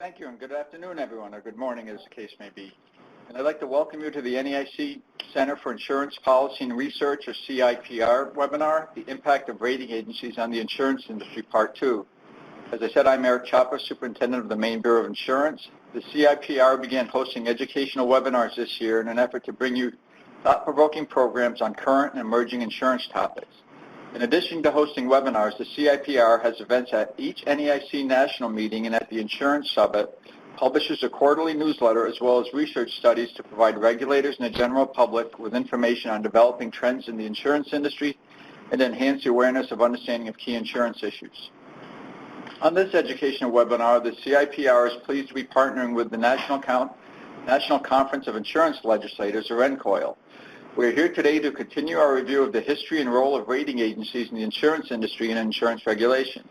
Thank you, and good afternoon, everyone, or good morning, as the case may be. And I'd like to welcome you to the NAIC Center for Insurance Policy and Research, or CIPR, webinar, The Impact of Rating Agencies on the Insurance Industry, Part 2. As I said, I'm Eric Chapa, Superintendent of the Maine Bureau of Insurance. The CIPR began hosting educational webinars this year in an effort to bring you thought-provoking programs on current and emerging insurance topics. In addition to hosting webinars, the CIPR has events at each NAIC national meeting and at the Insurance Summit, publishes a quarterly newsletter as well as research studies to provide regulators and the general public with information on developing trends in the insurance industry and enhance the awareness of understanding of key insurance issues. On this educational webinar, the CIPR is pleased to be partnering with the National Conference of Insurance Legislators, or NCOIL. We are here today to continue our review of the history and role of rating agencies in the insurance industry and insurance regulation.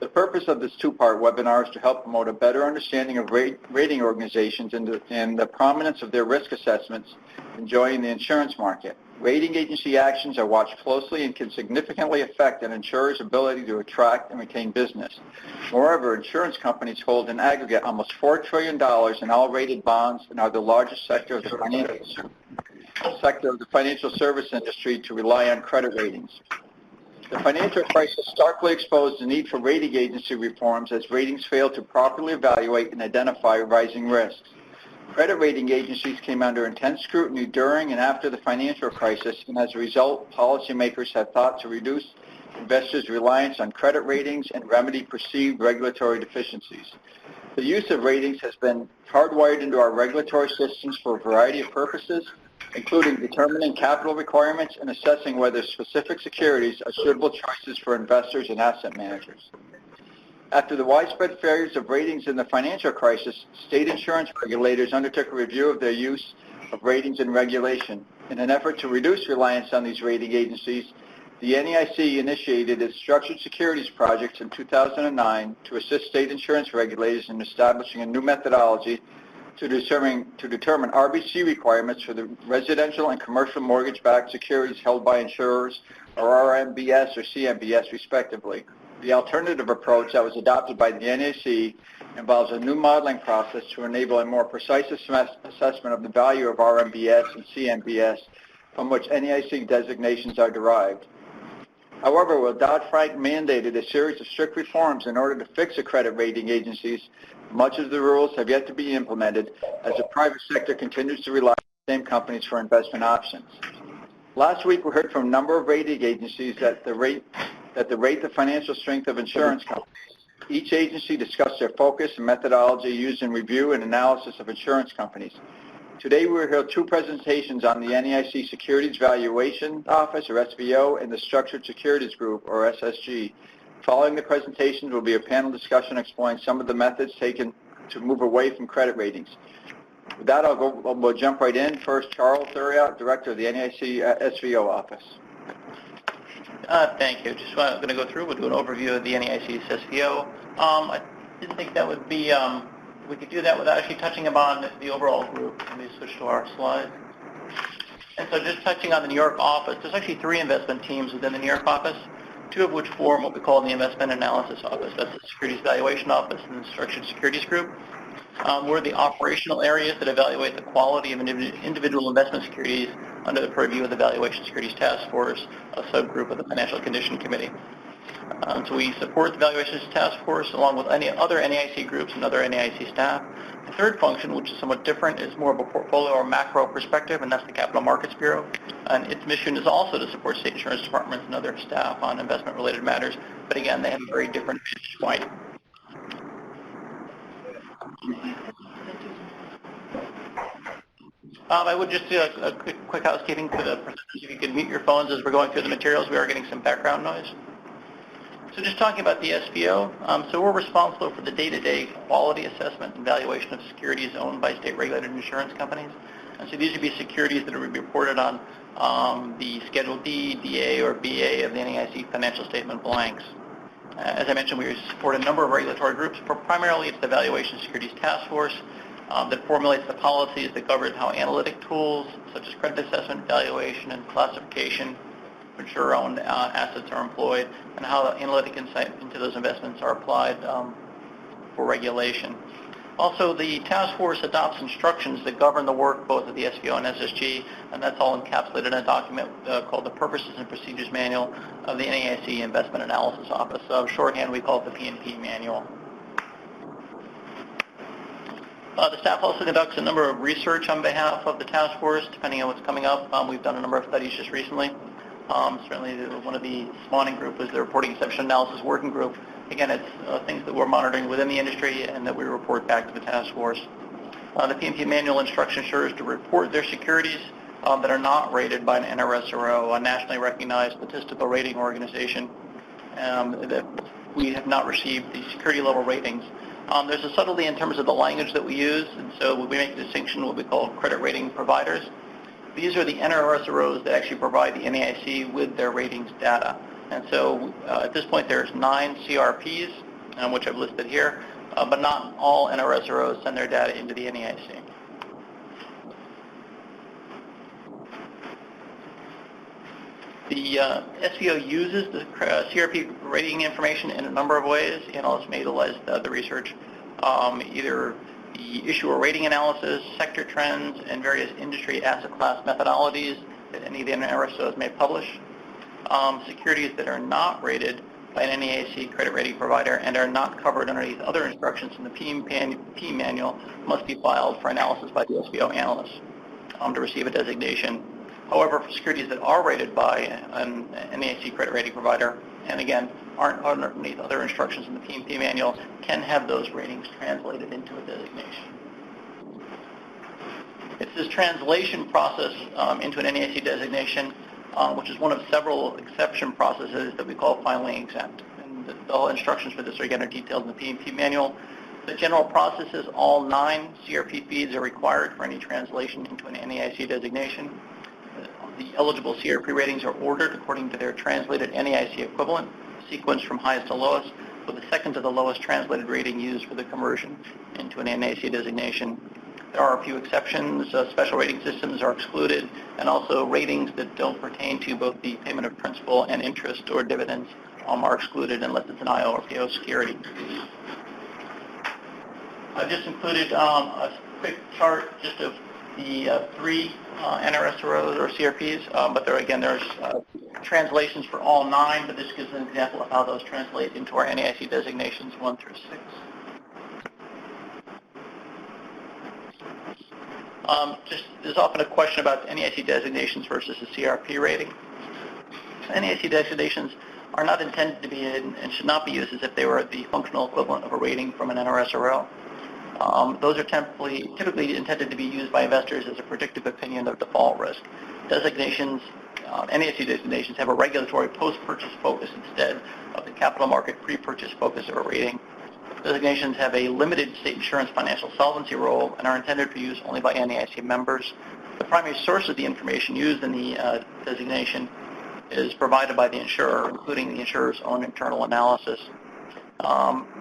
The purpose of this two-part webinar is to help promote a better understanding of rating organizations and the prominence of their risk assessments enjoying the insurance market. Rating agency actions are watched closely and can significantly affect an insurer's ability to attract and retain business. Moreover, insurance companies hold in aggregate almost $4 trillion in all rated bonds and are the largest sector of the financial service industry to rely on credit ratings. The financial crisis starkly exposed the need for rating agency reforms as ratings failed to properly evaluate and identify rising risks. Credit rating agencies came under intense scrutiny during and after the financial crisis, and as a result, policymakers have thought to reduce investors' reliance on credit ratings and remedy perceived regulatory deficiencies. The use of ratings has been hardwired into our regulatory systems for a variety of purposes, including determining capital requirements and assessing whether specific securities are suitable choices for investors and asset managers. After the widespread failures of ratings in the financial crisis, state insurance regulators undertook a review of their use of ratings and regulation. In an effort to reduce reliance on these rating agencies, the NAIC initiated its Structured Securities Project in 2009 to assist state insurance regulators in establishing a new methodology to determine RBC requirements for the residential and commercial mortgage-backed securities held by insurers, or RMBS or CMBS, respectively. The alternative approach that was adopted by the NAIC involves a new modeling process to enable a more precise assessment of the value of RMBS and CMBS from which NAIC designations are derived. However, while Dodd-Frank mandated a series of strict reforms in order to fix the credit rating agencies, much of the rules have yet to be implemented as the private sector continues to rely on the same companies for investment options. Last week, we heard from a number of rating agencies that rate the financial strength of insurance companies. Each agency discussed their focus and methodology used in review and analysis of insurance companies. Today, we will hear two presentations on the NAIC Securities Valuation Office, or SVO, and the Structured Securities Group, or SSG. Following the presentations will be a panel discussion exploring some of the methods taken to move away from credit ratings. With that, we'll jump right in. First, Charles Thuriot, Director of the NAIC SVO Office. Thank you. Just going to go through. We'll do an overview of the NAIC's SVO. I didn't think that would be, we could do that without actually touching upon the overall group. Let me switch to our slide. And so just touching on the New York office, there's actually 3 investment teams within the New York office, 2 of which form what we call the Investment Analysis Office. That's the Securities Valuation Office and the Structured Securities Group. We're the operational areas that evaluate the quality of individual investment securities under the purview of the Valuation Securities Task Force, a subgroup of the Financial Condition Committee. So we support the Valuations Task Force along with any other NAIC groups and other NAIC staff. The third function, which is somewhat different, is more of a portfolio or macro perspective, and that's the Capital Markets Bureau. And its mission is also to support state insurance departments and other staff on investment-related matters. But again, they have a very different vantage point. I would just do a quick housekeeping for the presenters. If you could mute your phones as we're going through the materials, we are getting some background noise. So just talking about the SVO, so we're responsible for the day-to-day quality assessment and valuation of securities owned by state-regulated insurance companies. And so these would be securities that would be reported on the Schedule D, DA, or BA of the NAIC financial statement blanks. As I mentioned, we support a number of regulatory groups, but primarily it's the Valuation Securities Task Force that formulates the policies that govern how analytic tools such as credit assessment, valuation, and classification of insurer-owned assets are employed, and how the analytic insight into those investments are applied for regulation. Also, the task force adopts instructions that govern the work both of the SVO and SSG, and that's all encapsulated in a document called the Purposes and Procedures Manual of the NAIC Investment Analysis Office. Shorthand, we call it the P&P Manual. The staff also conducts a number of research on behalf of the task force, depending on what's coming up. We've done a number of studies just recently. Certainly, one of the spawning group was the Reporting Exception Analysis Working Group. Again, it's things that we're monitoring within the industry and that we report back to the task force. The P&P Manual instruction insurers to report their securities that are not rated by an NRSRO, a nationally recognized statistical rating organization, that we have not received the security level ratings. There's a subtlety in terms of the language that we use, and so we make a distinction what we call credit rating providers. These are the NRSROs that actually provide the NAIC with their ratings data. And so at this point there's 9 CRPs, which I've listed here, but not all NRSROs send their data into the NAIC. The SVO uses the CRP rating information in a number of ways. Analysts may utilize the research, either the issuer rating analysis, sector trends, and various industry asset class methodologies that any of the NRSROs may publish. Securities that are not rated by an NAIC credit rating provider and are not covered underneath other instructions in the P manual must be filed for analysis by the SVO analyst to receive a designation. However, for securities that are rated by an NAIC credit rating provider, and again, aren't underneath other instructions in the P manual, can have those ratings translated into a designation. It's this translation process into an NAIC designation, which is one of several exception processes that we call filing exempt. And the whole instructions for this are again detailed in the P manual. The general process is all 9 CRP feeds are required for any translation into an NAIC designation. The eligible CRP ratings are ordered according to their translated NAIC equivalent, sequenced from highest to lowest, with the second to the lowest translated rating used for the conversion into an NAIC designation. There are a few exceptions. Special rating systems are excluded, and also ratings that don't pertain to both the payment of principal and interest or dividends are excluded unless it's an IO or PO security. I've just included a quick chart just of the 3 NRSROs or CRPs, but there's translations for all 9, but this gives an example of how those translate into our NAIC designations 1 through 6. There's often a question about NAIC designations versus a CRP rating. NAIC designations are not intended to be and should not be used as if they were the functional equivalent of a rating from an NRSRO. Those are typically intended to be used by investors as a predictive opinion of default risk. Designations, NAIC designations, have a regulatory post-purchase focus instead of the capital market pre-purchase focus of a rating. Designations have a limited state insurance financial solvency role and are intended for use only by NAIC members. The primary source of the information used in the designation is provided by the insurer, including the insurer's own internal analysis.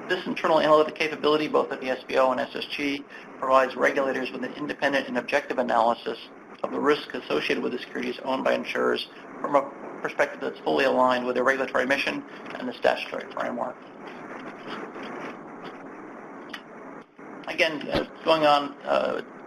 This internal analytic capability, both at the SVO and SSG, provides regulators with an independent and objective analysis of the risk associated with the securities owned by insurers from a perspective that's fully aligned with their regulatory mission and the statutory framework. Again, going on,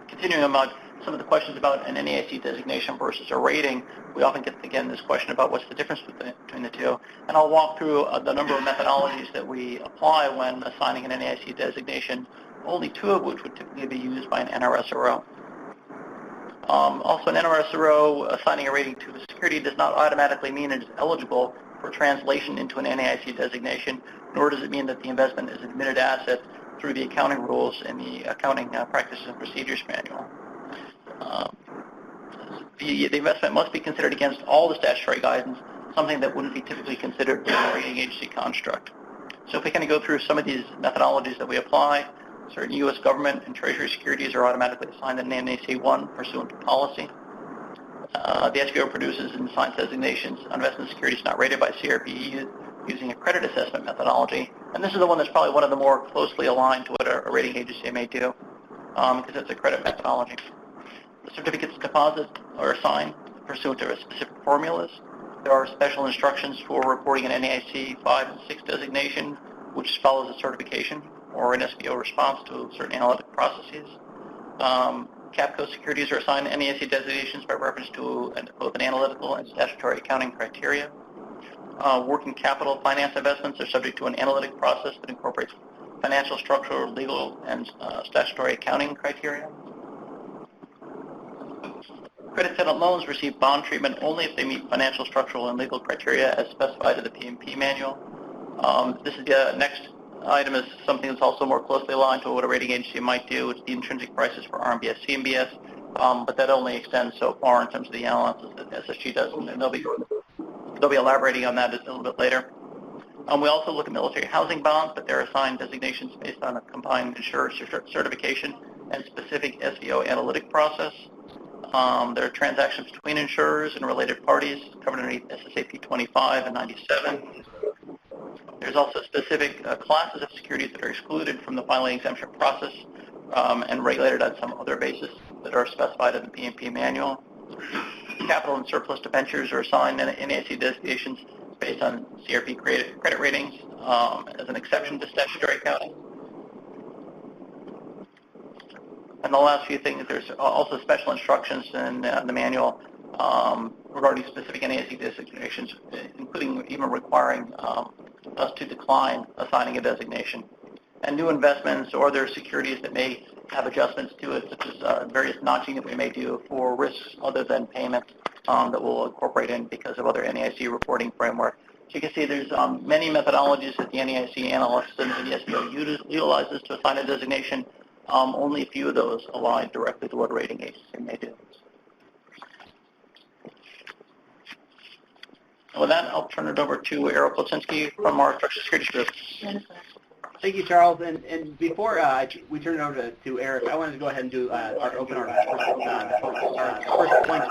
continuing about some of the questions about an NAIC designation versus a rating, we often get, again, this question about what's the difference between the two. And I'll walk through the number of methodologies that we apply when assigning an NAIC designation, only 2 of which would typically be used by an NRSRO. Also, an NRSRO assigning a rating to a security does not automatically mean it is eligible for translation into an NAIC designation, nor does it mean that the investment is an admitted asset through the accounting rules in the Accounting Practices and Procedures Manual. The investment must be considered against all the statutory guidance, something that wouldn't be typically considered in a rating agency construct. So if we kind of go through some of these methodologies that we apply, certain U.S. government and Treasury securities are automatically assigned an NAIC 1 pursuant to policy. The SVO produces and assigns designations on investment securities not rated by CRP using a credit assessment methodology. And this is the one that's probably one of the more closely aligned to what a rating agency may do, because it's a credit methodology. The certificates of deposit are assigned pursuant to specific formulas. There are special instructions for reporting an NAIC 5 and 6 designation, which follows a certification. or an SBO response to certain analytic processes. Capco securities are assigned NAIC designations by reference to both an analytical and statutory accounting criteria. Working capital finance investments are subject to an analytic process that incorporates financial, structural, legal, and statutory accounting criteria. Credit tenant loans receive bond treatment only if they meet financial, structural, and legal criteria as specified in the P&P manual. This is the next item is something that's also more closely aligned to what a rating agency might do. It's the intrinsic prices for RMBS, CMBS, but that only extends so far in terms of the analysis that SSG does, and they'll be elaborating on that a little bit later. We also look at military housing bonds, but they're assigned designations based on a combined insurer certification and specific SBO analytic process. There are transactions between insurers and related parties covered underneath SSAP 25 and 97. There's also specific classes of securities that are excluded from the filing exemption process and regulated on some other basis that are specified in the P&P manual. Capital and surplus debentures are assigned NAIC designations based on CRP credit ratings as an exception to statutory accounting. And the last few things, there's also special instructions in the manual regarding specific NAIC designations, including even requiring us to decline assigning a designation. And new investments or other securities that may have adjustments to it, such as various notching that we may do for risks other than payment that we'll incorporate in because of other NAIC reporting framework. So you can see there's many methodologies that the NAIC analysts and the SBO utilizes to assign a designation. Only a few of those align directly to what a rating agency may do. With that, I'll turn it over to Eric Kolczynski from our Structured Securities Group. Thank you, Charles. And before we turn it over to Eric, I wanted to go ahead and do first point,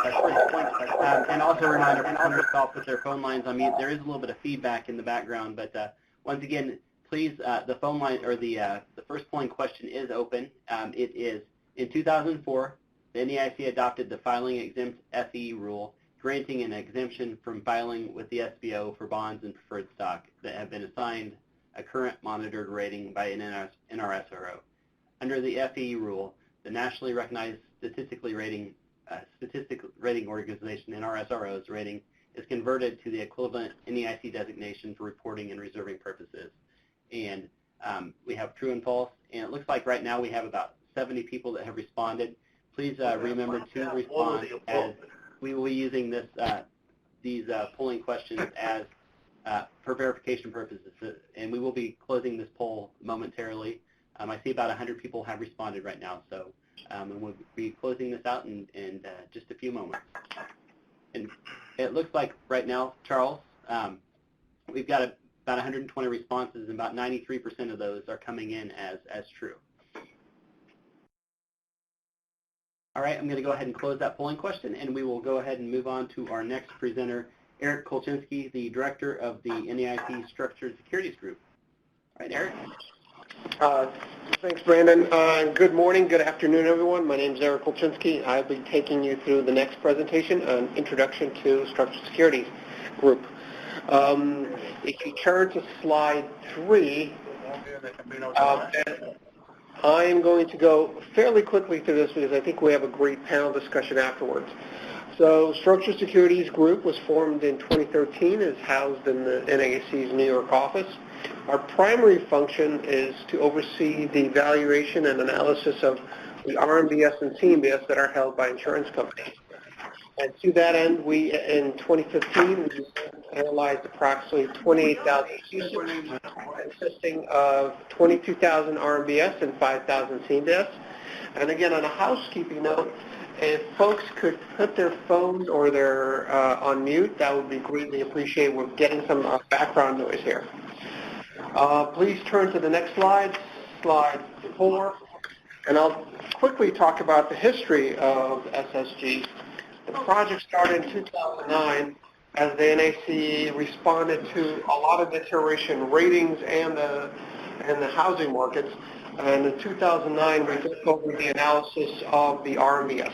and also remind everyone to put their phone lines on mute. There is a little bit of feedback in the background, but once again, please, the phone line or the first polling question is open. It is in 2004, the NAIC adopted the filing exempt FE rule, granting an exemption from filing with the SBO for bonds and preferred stock that have been assigned a current monitored rating by an NRSRO. Under the FE rule, the nationally recognized statistic rating organization, NRSRO's rating, is converted to the equivalent NAIC designation for reporting and reserving purposes. And we have true and false, and it looks like right now we have about 70 people that have responded. Please remember to respond, as we will be using these polling questions as for verification purposes, and we will be closing this poll momentarily. I see about 100 people have responded right now, so and we'll be closing this out in just a few moments. And it looks like right now, Charles, we've got about 120 responses, and about 93% of those are coming in as true. All right, I'm going to go ahead and close that polling question, and we will go ahead and move on to our next presenter, Eric Kolczynski, the Director of the NAIC Structured Securities Group. All right, Eric. Thanks, Brandon. Good morning, good afternoon, everyone. My name is Eric Kolczynski. I'll be taking you through the next presentation, an introduction to Structured Securities Group. If you turn to slide 3, I'm going to go fairly quickly through this because I think we have a great panel discussion afterwards. So Structured Securities Group was formed in 2013, is housed in the NAIC's New York office. Our primary function is to oversee the valuation and analysis of the RMBS and CMBS that are held by insurance companies. And to that end, we, in 2015, we analyzed approximately 28,000 cases, consisting of 22,000 RMBS and 5,000 CMBS. And again, on a housekeeping note, if folks could put their phones or their on mute, that would be greatly appreciated. We're getting some background noise here. Please turn to the next slide, slide 4, and I'll quickly talk about the history of SSG. The project started in 2009 as the NAIC responded to a lot of deterioration in ratings and the housing markets. And in 2009, we took over the analysis of the RMBS.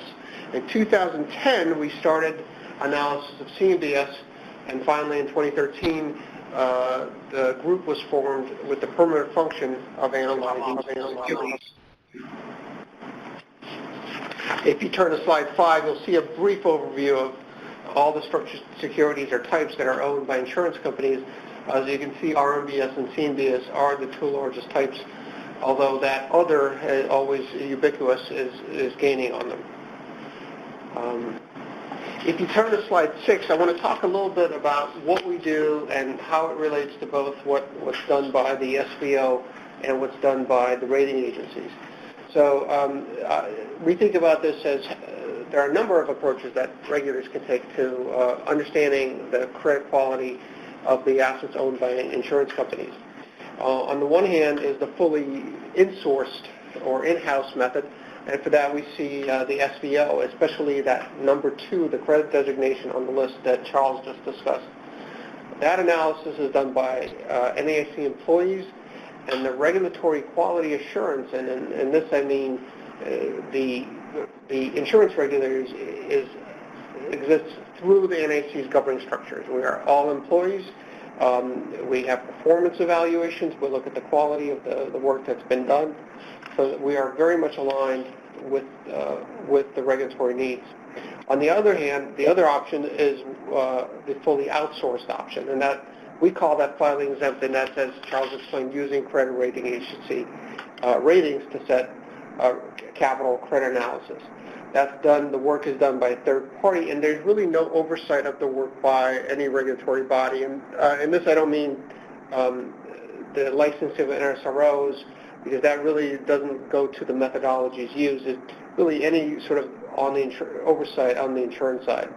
In 2010, we started analysis of CMBS, and finally in 2013, the group was formed with the permanent function of analyzing securities. If you turn to slide 5, you'll see a brief overview of all the structured securities or types that are owned by insurance companies. As you can see, RMBS and CMBS are the two largest types, although that other, always ubiquitous, is gaining on them. If you turn to slide 6, I want to talk a little bit about what we do and how it relates to both what's done by the SBO and what's done by the rating agencies. So we think about this as there are a number of approaches that regulators can take to understanding the credit quality of the assets owned by insurance companies. On the one hand is the fully in-sourced or in-house method, and for that we see the SBO, especially that number 2, the credit designation on the list that Charles just discussed. That analysis is done by NAIC employees, and the regulatory quality assurance, and in this I mean the insurance regulators exists through the NAIC's governing structures. We are all employees. We have performance evaluations. We look at the quality of the work that's been done. So that we are very much aligned with the regulatory needs. On the other hand, the other option is the fully outsourced option, and that we call that filing exempt, and that's, as Charles explained, using credit rating agency ratings to set capital credit analysis. That's done, the work is done by a third party, and there's really no oversight of the work by any regulatory body. And in this I don't mean the licensing of NSROs, because that really doesn't go to the methodologies used. It's really any sort of oversight on the insurance side.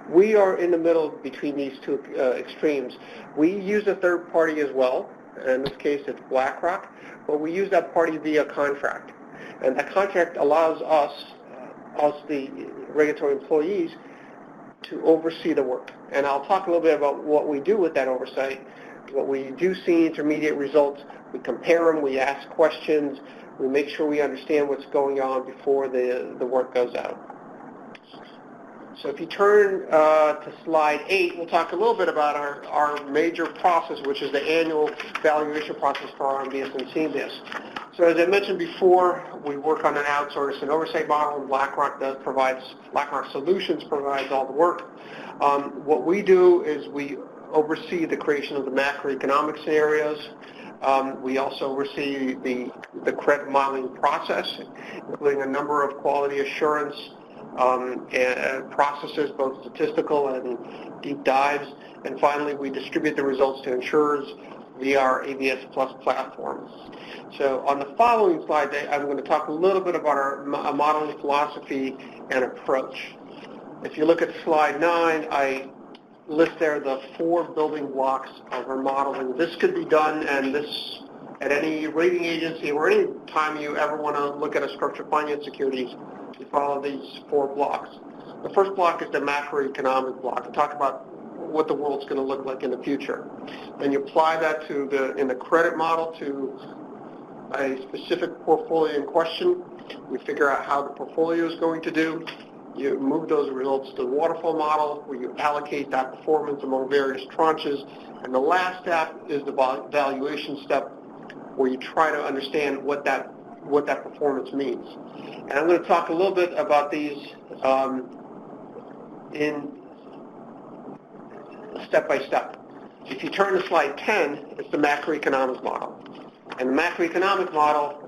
We are in the middle between these two extremes. We use a third party as well. In this case, it's BlackRock, but we use that party via contract. And that contract allows us, the regulatory employees, to oversee the work. And I'll talk a little bit about what we do with that oversight. What we do see intermediate results, we compare them, we ask questions, we make sure we understand what's going on before the work goes out. So if you turn to slide 8, we'll talk a little bit about our major process, which is the annual valuation process for RMBS and CMBS. So as I mentioned before, we work on an outsourced and oversight model, and BlackRock Solutions provides all the work. What we do is we oversee the creation of the macroeconomic scenarios. We also oversee the credit modeling process, including a number of quality assurance and processes, both statistical and deep dives. And finally, we distribute the results to insurers via our ABS Plus platform. So on the following slide, I'm going to talk a little bit about our modeling philosophy and approach. If you look at slide 9, I list there the 4 building blocks of our modeling. This could be done, and this at any rating agency or any time you ever want to look at a structured finance securities, you follow these 4 blocks. The first block is the macroeconomic block. To talk about what the world's going to look like in the future. Then you apply that in the credit model to a specific portfolio in question. We figure out how the portfolio is going to do. You move those results to the waterfall model, where you allocate that performance among various tranches. And the last step is the valuation step, where you try to understand what that performance means. And I'm going to talk a little bit about these in step by step. If you turn to slide 10, it's the macroeconomic model. And the macroeconomic model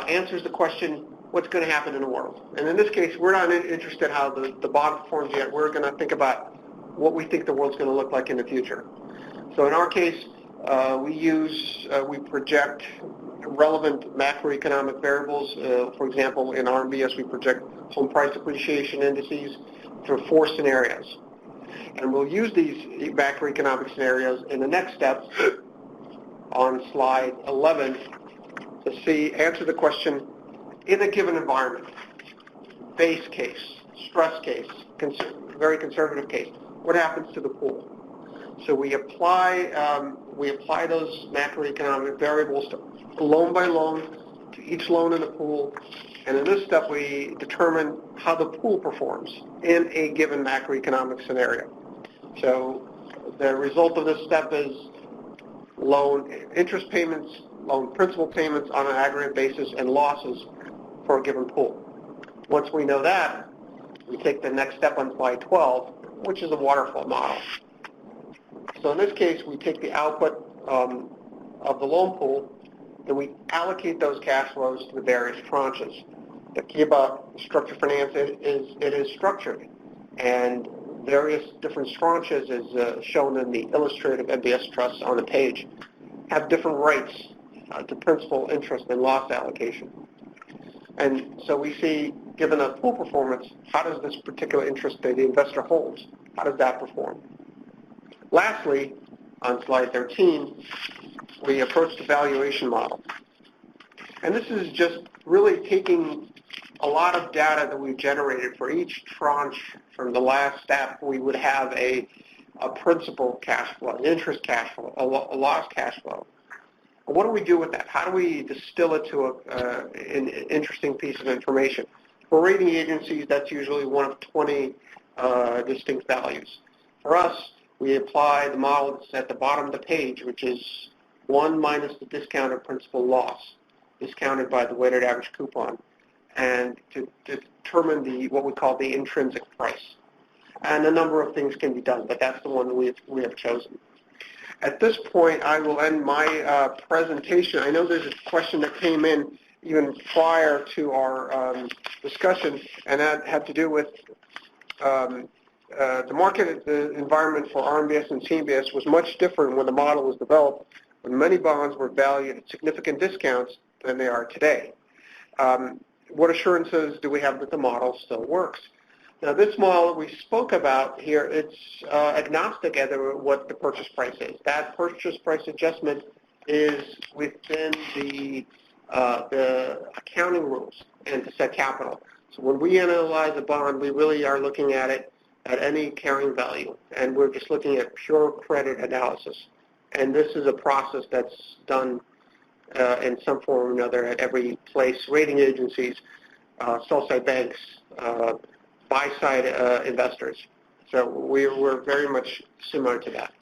answers the question, what's going to happen in the world? And in this case, we're not interested in how the bond performs yet. We're going to think about what we think the world's going to look like in the future. So in our case, we project relevant macroeconomic variables. For example, in RMBS, we project home price appreciation indices through 4 scenarios. And we'll use these macroeconomic scenarios in the next step on slide 11 to answer the question, in a given environment, base case, stress case, very conservative case, what happens to the pool? So we apply those macroeconomic variables to loan by loan, to each loan in the pool, and in this step we determine how the pool performs in a given macroeconomic scenario. So the result of this step is loan interest payments, loan principal payments on an aggregate basis, and losses for a given pool. Once we know that, we take the next step on slide 12, which is a waterfall model. So in this case, we take the output of the loan pool, and we allocate those cash flows to the various tranches. The key about structured finance is it is structured, and various different tranches, as shown in the illustrative MBS trusts on the page, have different rights to principal, interest, and loss allocation. And so we see, given a pool performance, how does this particular interest that the investor holds, how does that perform? Lastly, on slide 13, we approach the valuation model. And this is just really taking a lot of data that we've generated for each tranche. From the last step, we would have a principal cash flow, an interest cash flow, a loss cash flow. What do we do with that? How do we distill it to an interesting piece of information? For rating agencies, that's usually one of 20 distinct values. For us, we apply the model that's at the bottom of the page, which is 1 minus the discounted principal loss, discounted by the weighted average coupon, and to determine what we call the intrinsic price. And a number of things can be done, but that's the one we have chosen. At this point, I will end my presentation. I know there's a question that came in even prior to our discussion, and that had to do with the market environment for RMBS and CMBS was much different when the model was developed, when many bonds were valued at significant discounts than they are today. What assurances do we have that the model still works? Now, this model we spoke about here, it's agnostic as to what the purchase price is. That purchase price adjustment is within the accounting rules and to set capital. So when we analyze a bond, we really are looking at it at any carrying value, and we're just looking at pure credit analysis. And this is a process that's done in some form or another at every place: rating agencies, sell-side banks, buy-side investors. So we're very much similar to that.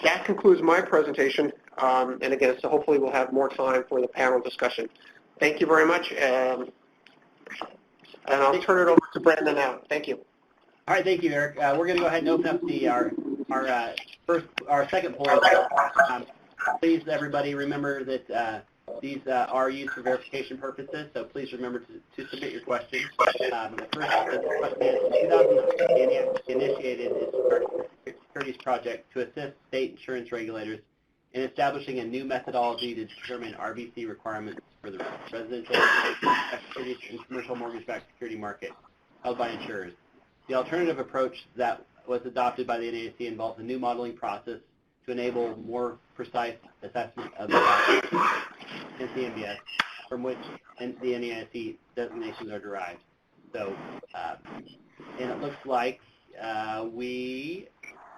That concludes my presentation, and again, so hopefully we'll have more time for the panel discussion. Thank you very much, and I'll turn it over to Brandon now. Thank you. All right, thank you, Eric. We're going to go ahead and open up our second poll. Please, everybody, remember that these are used for verification purposes, so please remember to submit your questions. The first question is, in 2009, initiated its securities project to assist state insurance regulators in establishing a new methodology to determine RBC requirements for the residential securities and commercial mortgage-backed security market held by insurers. The alternative approach that was adopted by the NAIC involves a new modeling process to enable more precise assessment of the in CMBS, from which the NAIC designations are derived. So, and it looks like we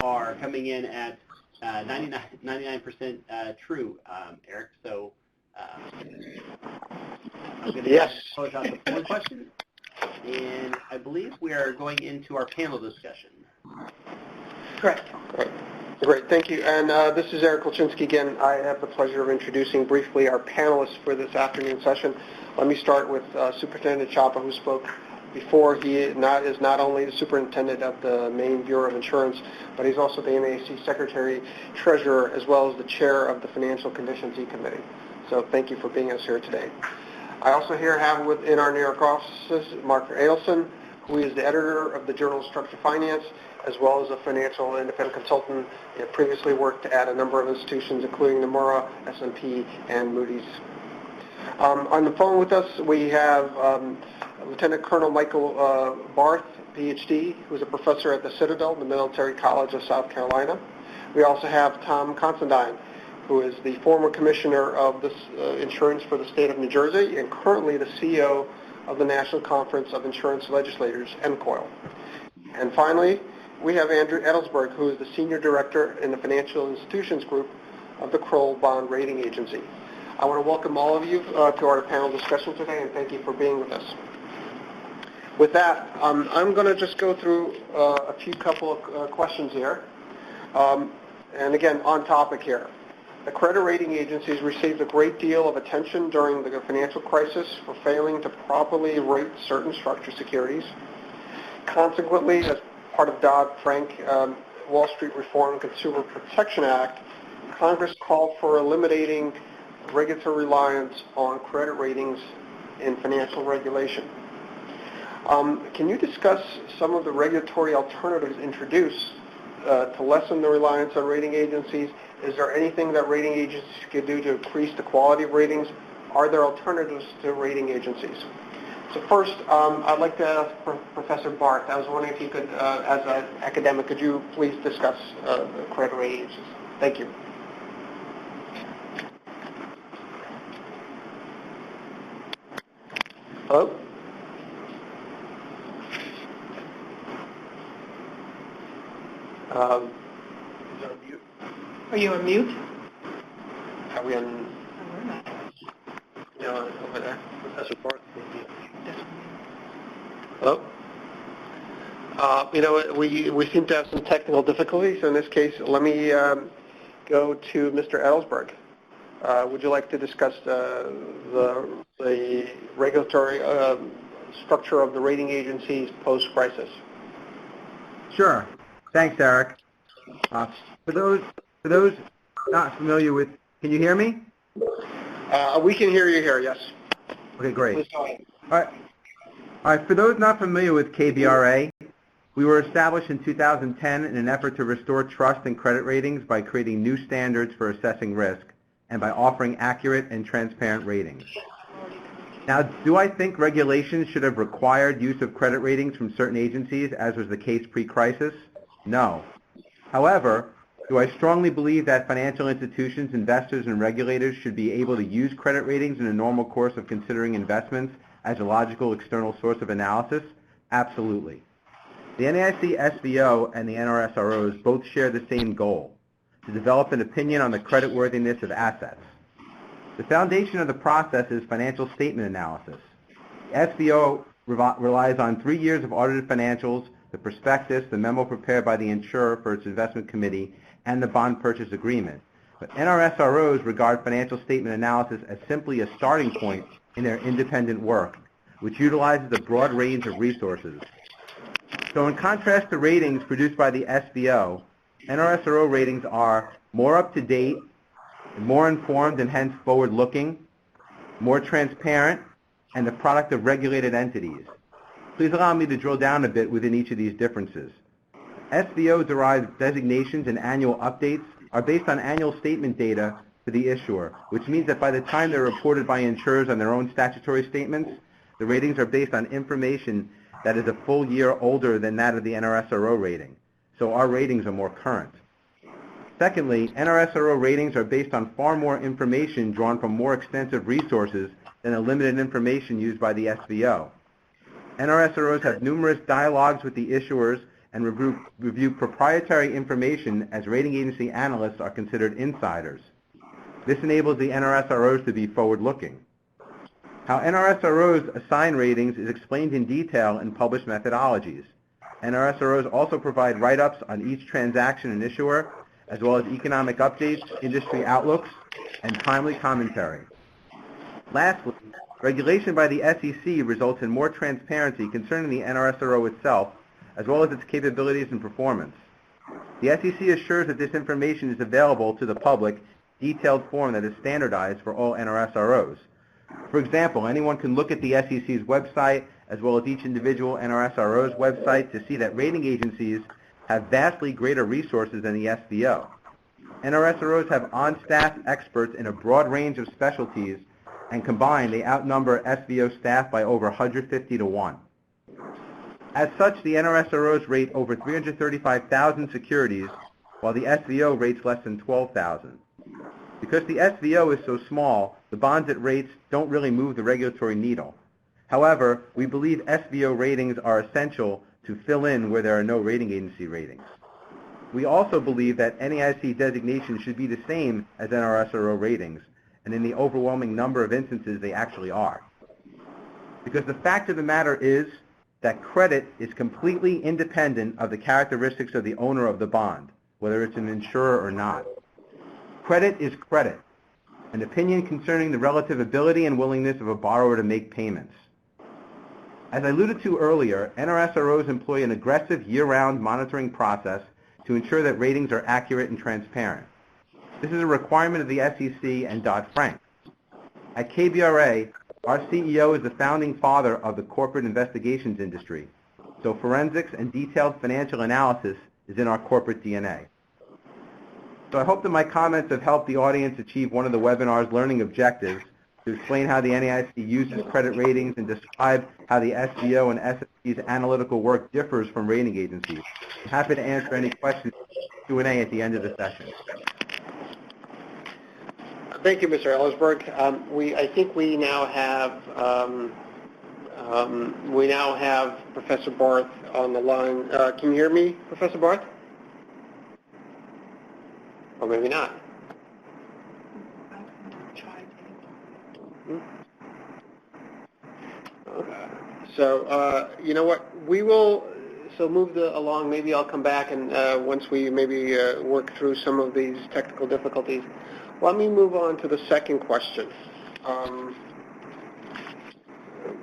are coming in at 99% true, Eric. So I'm going to close out the poll question, and I believe we are going into our panel discussion. Correct. Great, thank you. And this is Eric Kolchinsky again. I have the pleasure of introducing briefly our panelists for this afternoon session. Let me start with Superintendent Chapa, who spoke before. He is not only the superintendent of the Maine Bureau of Insurance, but he's also the NAIC Secretary Treasurer, as well as the chair of the Financial Conditions E-Committee. So thank you for being us here today. I also have within our New York offices Mark Adelson, who is the editor of the Journal of Structured Finance, as well as a financial independent consultant. He had previously worked at a number of institutions, including Nomura, S&P, and Moody's. On the phone with us, we have Lieutenant Colonel Michael Barth, Ph.D., who is a professor at the Citadel, the Military College of South Carolina. We also have Tom Considine, who is the former commissioner of insurance for the state of New Jersey and currently the CEO of the National Conference of Insurance Legislators, NCOIL. And finally, we have Andrew Edelsberg, who is the Senior Director in the Financial Institutions Group of the Kroll Bond Rating Agency. I want to welcome all of you to our panel discussion today, and thank you for being with us. With that, I'm going to just go through a couple of questions here. And again, on topic here. The credit rating agencies received a great deal of attention during the financial crisis for failing to properly rate certain structured securities. Consequently, as part of Dodd-Frank Wall Street Reform and Consumer Protection Act, Congress called for eliminating regulatory reliance on credit ratings in financial regulation. Can you discuss some of the regulatory alternatives introduced to lessen the reliance on rating agencies? Is there anything that rating agencies could do to increase the quality of ratings? Are there alternatives to rating agencies? So first, I'd like to ask Professor Barth. I was wondering if you could, as an academic, could you please discuss the credit rating agencies? Thank you. Hello? Is there a mute? Are you on mute? Are we on? No, over there. Professor Barth. Hello? We seem to have some technical difficulties. So in this case, let me go to Mr. Edelsberg. Would you like to discuss the regulatory structure of the rating agencies post-crisis? Sure. Thanks, Eric. For those not familiar with, can you hear me? We can hear you here, yes. Okay, great. Please go ahead. All right. For those not familiar with KBRA, we were established in 2010 in an effort to restore trust in credit ratings by creating new standards for assessing risk and by offering accurate and transparent ratings. Now, do I think regulations should have required use of credit ratings from certain agencies, as was the case pre-crisis? No. However, do I strongly believe that financial institutions, investors, and regulators should be able to use credit ratings in a normal course of considering investments as a logical external source of analysis? Absolutely. The NAIC SVO and the NRSROs both share the same goal, to develop an opinion on the creditworthiness of assets. The foundation of the process is financial statement analysis. The SVO relies on 3 years of audited financials, the prospectus, the memo prepared by the insurer for its investment committee, and the bond purchase agreement. But NRSROs regard financial statement analysis as simply a starting point in their independent work, which utilizes a broad range of resources. So in contrast to ratings produced by the SVO, NRSRO ratings are more up-to-date, more informed and hence forward-looking, more transparent, and the product of regulated entities. Please allow me to drill down a bit within each of these differences. SVO-derived designations and annual updates are based on annual statement data for the issuer, which means that by the time they're reported by insurers on their own statutory statements, the ratings are based on information that is a full year older than that of the NRSRO rating. So our ratings are more current. Secondly, NRSRO ratings are based on far more information drawn from more extensive resources than the limited information used by the SVO. NRSROs have numerous dialogues with the issuers and review proprietary information, as rating agency analysts are considered insiders. This enables the NRSROs to be forward-looking. How NRSROs assign ratings is explained in detail in published methodologies. NRSROs also provide write-ups on each transaction and issuer, as well as economic updates, industry outlooks, and timely commentary. Lastly, regulation by the SEC results in more transparency concerning the NRSRO itself, as well as its capabilities and performance. The SEC assures that this information is available to the public in detailed form that is standardized for all NRSROs. For example, anyone can look at the SEC's website, as well as each individual NRSRO's website, to see that rating agencies have vastly greater resources than the SVO. NRSROs have on-staff experts in a broad range of specialties, and combined, they outnumber SVO staff by over 150 to 1. As such, the NRSROs rate over 335,000 securities, while the SVO rates less than 12,000. Because the SVO is so small, the bonds it rates don't really move the regulatory needle. However, we believe SVO ratings are essential to fill in where there are no rating agency ratings. We also believe that NAIC designations should be the same as NRSRO ratings, and in the overwhelming number of instances, they actually are. Because the fact of the matter is that credit is completely independent of the characteristics of the owner of the bond. whether it's an insurer or not. Credit is credit, an opinion concerning the relative ability and willingness of a borrower to make payments. As I alluded to earlier, NRSROs employ an aggressive year-round monitoring process to ensure that ratings are accurate and transparent. This is a requirement of the SEC and Dodd-Frank. At KBRA, our CEO is the founding father of the corporate investigations industry, so forensics and detailed financial analysis is in our corporate DNA. So I hope that my comments have helped the audience achieve one of the webinar's learning objectives, to explain how the NAIC uses credit ratings and describe how the SBO and SSC's analytical work differs from rating agencies. I'm happy to answer any questions Q&A at the end of the session. Thank you, Mr. Ellersberg. I think we now have Professor Barth on the line. Can you hear me, Professor Barth? Or maybe not. So, you know what, we will move along. Maybe I'll come back and once we maybe work through some of these technical difficulties. Let me move on to the second question,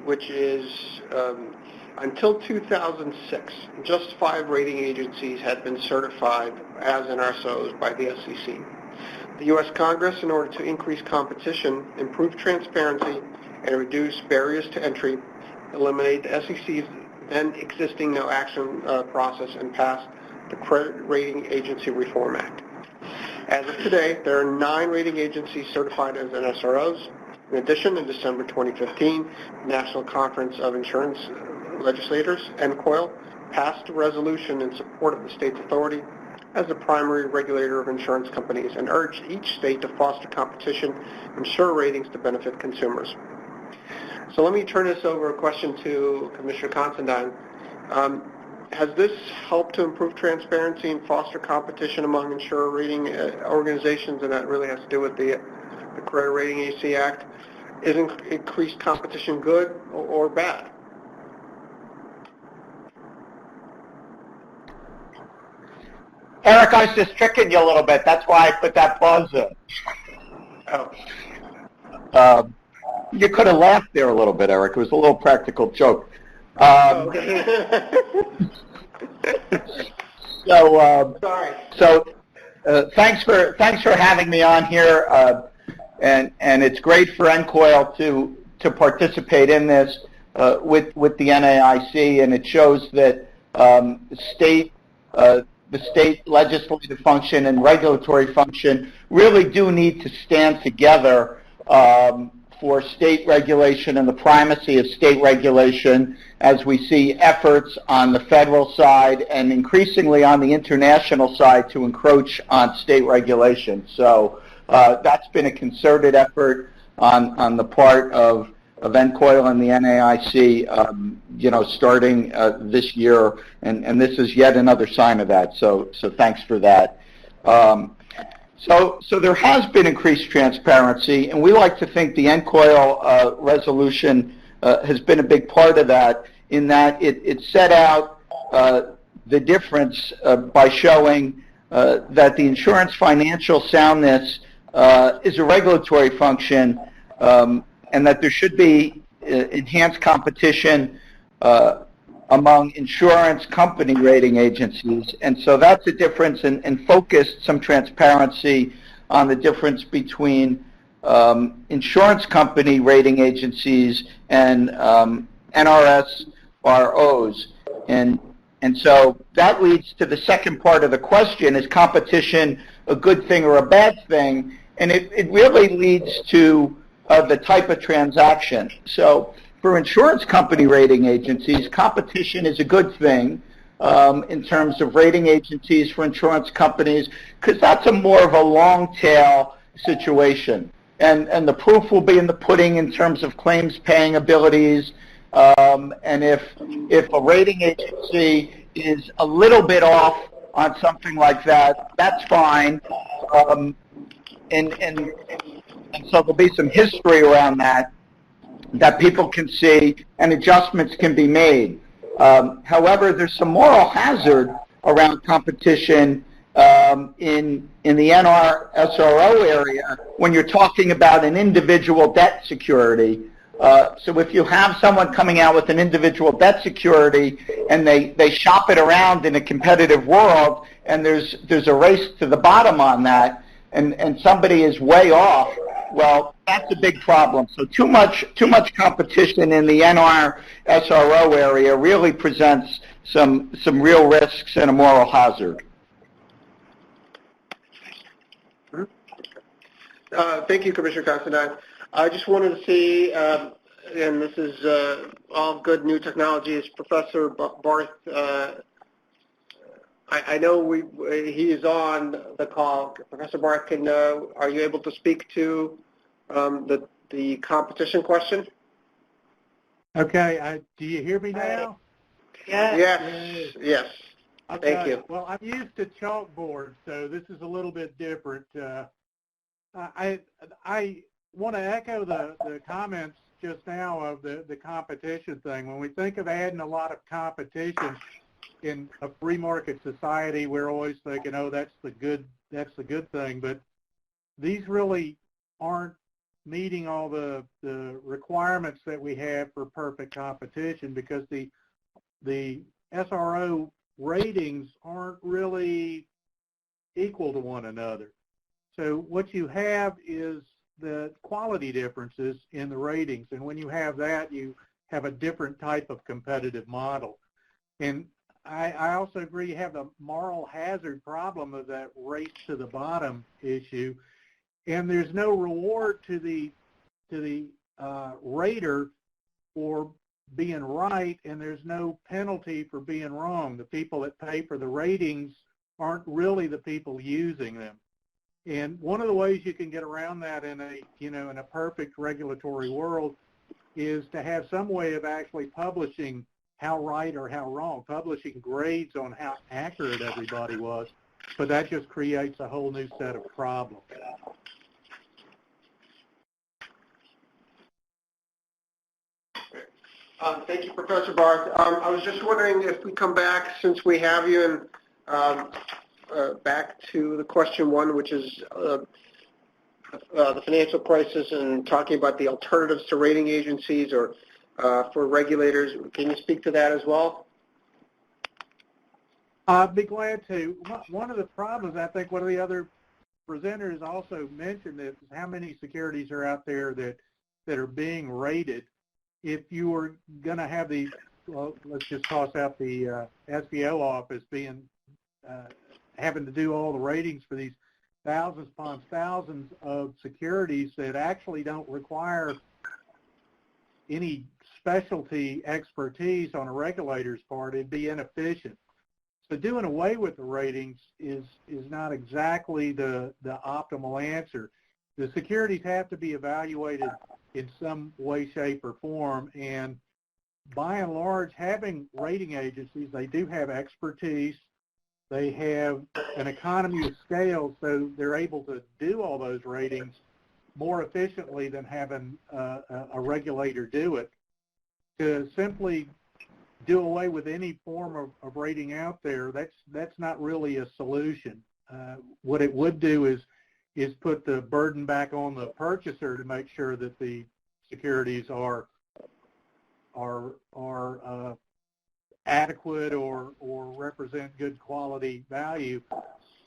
which is, until 2006, just 5 rating agencies had been certified as NRSOs by the SEC. The U.S. Congress, in order to increase competition, improve transparency, and reduce barriers to entry, eliminate the SEC's then existing no action process and passed the Credit Rating Agency Reform Act. As of today, there are 9 rating agencies certified as NSROs. In addition, in December 2015, the National Conference of Insurance Legislators, NCOIL, passed a resolution in support of the state's authority as the primary regulator of insurance companies and urged each state to foster competition, ensure ratings to benefit consumers. So let me turn this over a question to Commissioner Considine. Has this helped to improve transparency and foster competition among insurer rating organizations, and that really has to do with the Credit Rating Agency Act? Is increased competition good or bad? Eric, I was just tricking you a little bit. That's why I put that buzz in. Oh. You could have laughed there a little bit, Eric. It was a little practical joke. Sorry. So, thanks for having me on here, and it's great for NCOIL to participate in this with the NAIC, and it shows that the state legislative function and regulatory function really do need to stand together for state regulation and the primacy of state regulation, as we see efforts on the federal side and increasingly on the international side to encroach on state regulation. So that's been a concerted effort on the part of NCOIL and the NAIC, starting this year, and this is yet another sign of that. So thanks for that. So there has been increased transparency, and we like to think the NCOIL resolution has been a big part of that, in that it set out the difference by showing that the insurance financial soundness is a regulatory function, and that there should be enhanced competition among insurance company rating agencies. And so that's a difference, and focused some transparency on the difference between insurance company rating agencies and NRSROs. And so that leads to the second part of the question: is competition a good thing or a bad thing? And it really leads to the type of transaction. So for insurance company rating agencies, competition is a good thing in terms of rating agencies for insurance companies, because that's more of a long tail situation. And the proof will be in the pudding in terms of claims paying abilities. And if a rating agency is a little bit off on something like that, that's fine. And so there'll be some history around that people can see, and adjustments can be made. However, there's some moral hazard around competition in the NRSRO area when you're talking about an individual debt security. So if you have someone coming out with an individual debt security and they shop it around in a competitive world and there's a race to the bottom on that and somebody is way off, well, that's a big problem. So too much competition in the NRSRO area really presents some real risks and a moral hazard. Thank you, Commissioner Considine. I just wanted to see, and this is all good new technologies, Professor Barth, I know he is on the call. Professor Barth, are you able to speak to the competition question? Okay, do you hear me now? Yes. Yes. Okay. Thank you. Well, I'm used to chalkboard, so this is a little bit different. I want to echo the comments just now of the competition thing. When we think of adding a lot of competition in a free market society, we're always thinking, oh, that's the good thing. But these really aren't meeting all the requirements that we have for perfect competition, because the SRO ratings aren't really equal to one another. So what you have is the quality differences in the ratings, and when you have that, you have a different type of competitive model. And I also agree you have the moral hazard problem of that race to the bottom issue, and there's no reward to the rater for being right, and there's no penalty for being wrong. The people that pay for the ratings aren't really the people using them. And one of the ways you can get around that in a perfect regulatory world is to have some way of actually publishing how right or how wrong, publishing grades on how accurate everybody was. But that just creates a whole new set of problems. Thank you, Professor Barth. I was just wondering if we come back, since we have you, and back to the question one, which is the financial crisis, and talking about the alternatives to rating agencies or for regulators. Can you speak to that as well? I'd be glad to. One of the problems, I think one of the other presenters also mentioned, is how many securities are out there that are being rated. If you were going to have let's just toss out the SBO office being having to do all the ratings for these thousands upon thousands of securities that actually don't require any specialty expertise on a regulator's part, it'd be inefficient. So doing away with the ratings is not exactly the optimal answer. The securities have to be evaluated in some way, shape, or form, and by and large, having rating agencies, they do have expertise. They have an economy of scale, so they're able to do all those ratings more efficiently than having a regulator do it. To simply do away with any form of rating out there, that's not really a solution. What it would do is put the burden back on the purchaser to make sure that the securities are adequate or represent good quality value.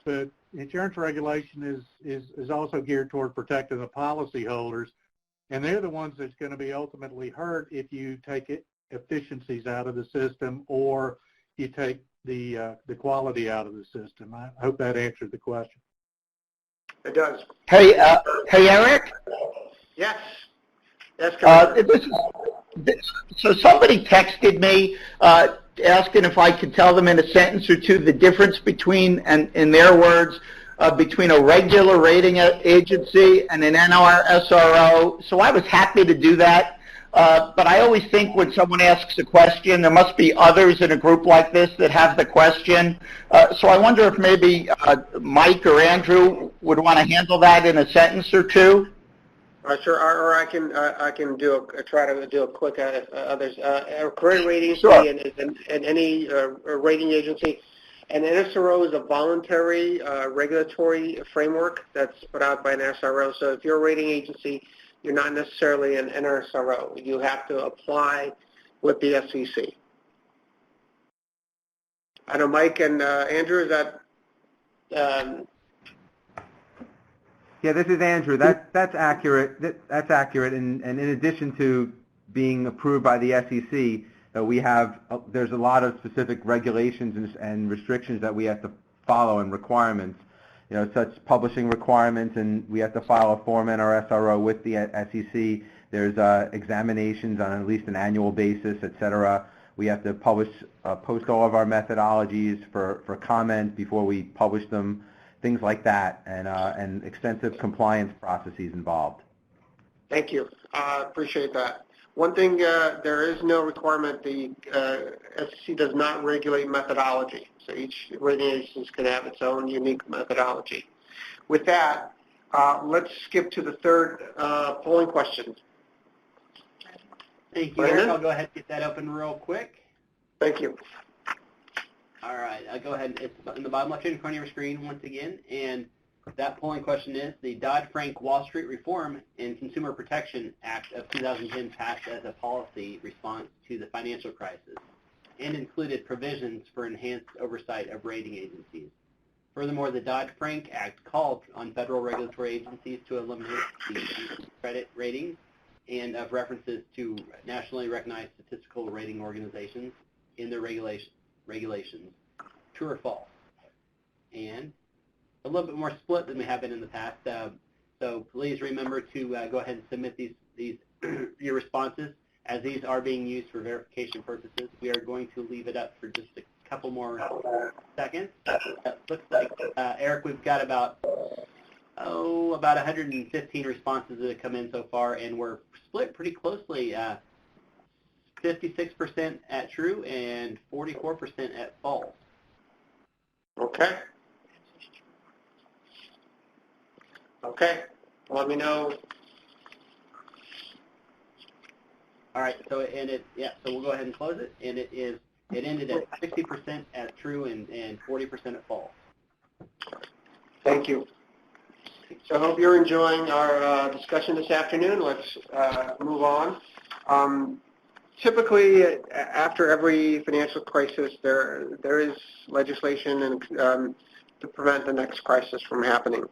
But insurance regulation is also geared toward protecting the policyholders, and they're the ones that's going to be ultimately hurt if you take efficiencies out of the system or you take the quality out of the system. I hope that answered the question. It does. Hey, Eric? Yes. Yes, so somebody texted me asking if I could tell them in a sentence or two the difference between, and in their words, between a regular rating agency and an NRSRO. So I was happy to do that. But I always think when someone asks a question, there must be others in a group like this that have the question. So I wonder if maybe Mike or Andrew would want to handle that in a sentence or two. Sure, or I can try to do a quick others. A credit rating agency, Sure. and any rating agency An NSRO is a voluntary regulatory framework that's put out by an SRO. So if you're a rating agency, you're not necessarily an NSRO. You have to apply with the SEC. I know Mike and Andrew, is that... Yeah, this is Andrew. That's accurate. That's accurate. And in addition to being approved by the SEC, there's a lot of specific regulations and restrictions that we have to follow and requirements, such publishing requirements, and we have to file a Form NRSRO with the SEC. There's examinations on at least an annual basis, et cetera. We have to post all of our methodologies for comment before we publish them, things like that, and extensive compliance processes involved. Thank you. Appreciate that. One thing, there is no requirement. The SEC does not regulate methodology, so each rating agency can have its own unique methodology. With that, let's skip to the third polling question. Thank you, Eric. I'll go ahead and get that open real quick. Thank you. All right, I'll go ahead. It's in the bottom left-hand corner of your screen once again, and that polling question is, the Dodd-Frank Wall Street Reform and Consumer Protection Act of 2010 passed as a policy response to the financial crisis and included provisions for enhanced oversight of rating agencies. Furthermore, the Dodd-Frank Act called on federal regulatory agencies to eliminate the credit ratings and of references to nationally recognized statistical rating organizations in their regulations. True or false? And a little bit more split than we have been in the past. So please remember to go ahead and submit these your responses, as these are being used for verification purposes. We are going to leave it up for just a couple more seconds. Looks like, Eric, we've got about 115 responses that have come in so far, and we're split pretty closely. 56% at true and 44% at false. Okay. Okay. Let me know. All right. So so we'll go ahead and close it, and it ended at 60% at true and 40% at false. Thank you. So I hope you're enjoying our discussion this afternoon. Let's move on. Typically, after every financial crisis, there is legislation to prevent the next crisis from happening.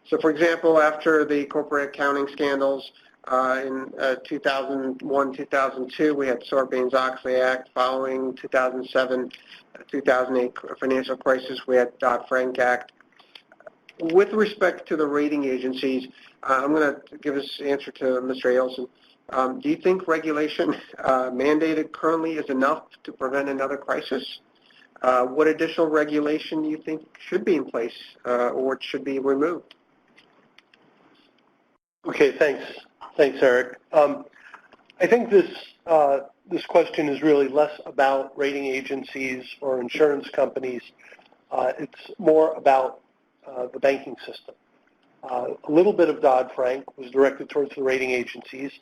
So, for example, after the corporate accounting scandals in 2001, 2002, we had Sarbanes-Oxley Act. Following 2007, 2008 financial crisis, we had Dodd-Frank Act. With respect to the rating agencies, I'm going to give this answer to Mr. Ailson. Do you think regulation mandated currently is enough to prevent another crisis? What additional regulation do you think should be in place or should be removed? Okay, thanks. Thanks, Eric. I think this question is really less about rating agencies or insurance companies. It's more about the banking system. A little bit of Dodd-Frank was directed towards the rating agencies,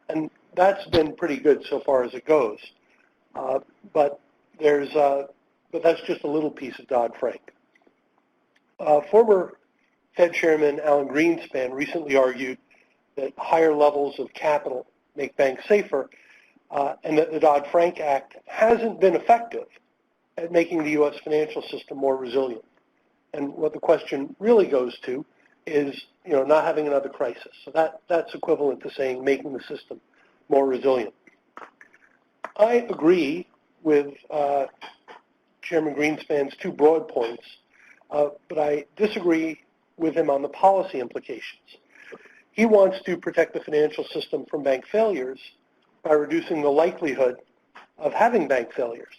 and that's been pretty good so far as it goes. But that's just a little piece of Dodd-Frank. Former Fed Chairman Alan Greenspan recently argued that higher levels of capital make banks safer, and that the Dodd-Frank Act hasn't been effective at making the U.S. financial system more resilient. And what the question really goes to is, not having another crisis. So that's equivalent to saying making the system more resilient. I agree with Chairman Greenspan's two broad points, but I disagree with him on the policy implications. He wants to protect the financial system from bank failures by reducing the likelihood of having bank failures.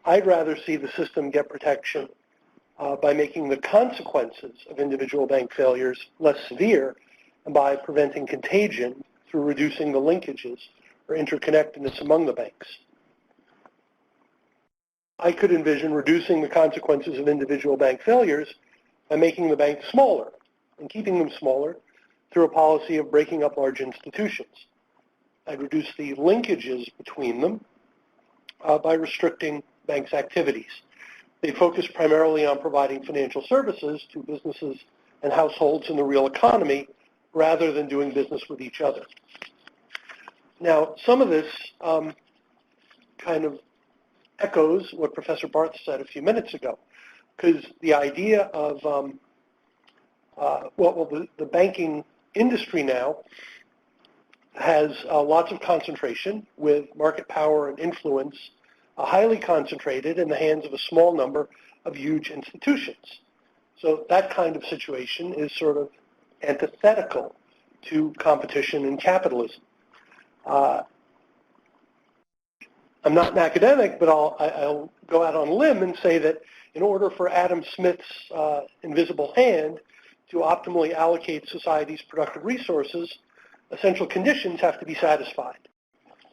I'd rather see the system get protection by making the consequences of individual bank failures less severe and by preventing contagion through reducing the linkages or interconnectedness among the banks. I could envision reducing the consequences of individual bank failures by making the banks smaller and keeping them smaller through a policy of breaking up large institutions. I'd reduce the linkages between them by restricting banks' activities. They focus primarily on providing financial services to businesses and households in the real economy rather than doing business with each other. Now, some of this kind of echoes what Professor Barth said a few minutes ago, because the idea of, the banking industry now has lots of concentration with market power and influence highly concentrated in the hands of a small number of huge institutions. So that kind of situation is sort of antithetical to competition and capitalism. I'm not an academic, but I'll go out on a limb and say that in order for Adam Smith's invisible hand to optimally allocate society's productive resources, essential conditions have to be satisfied.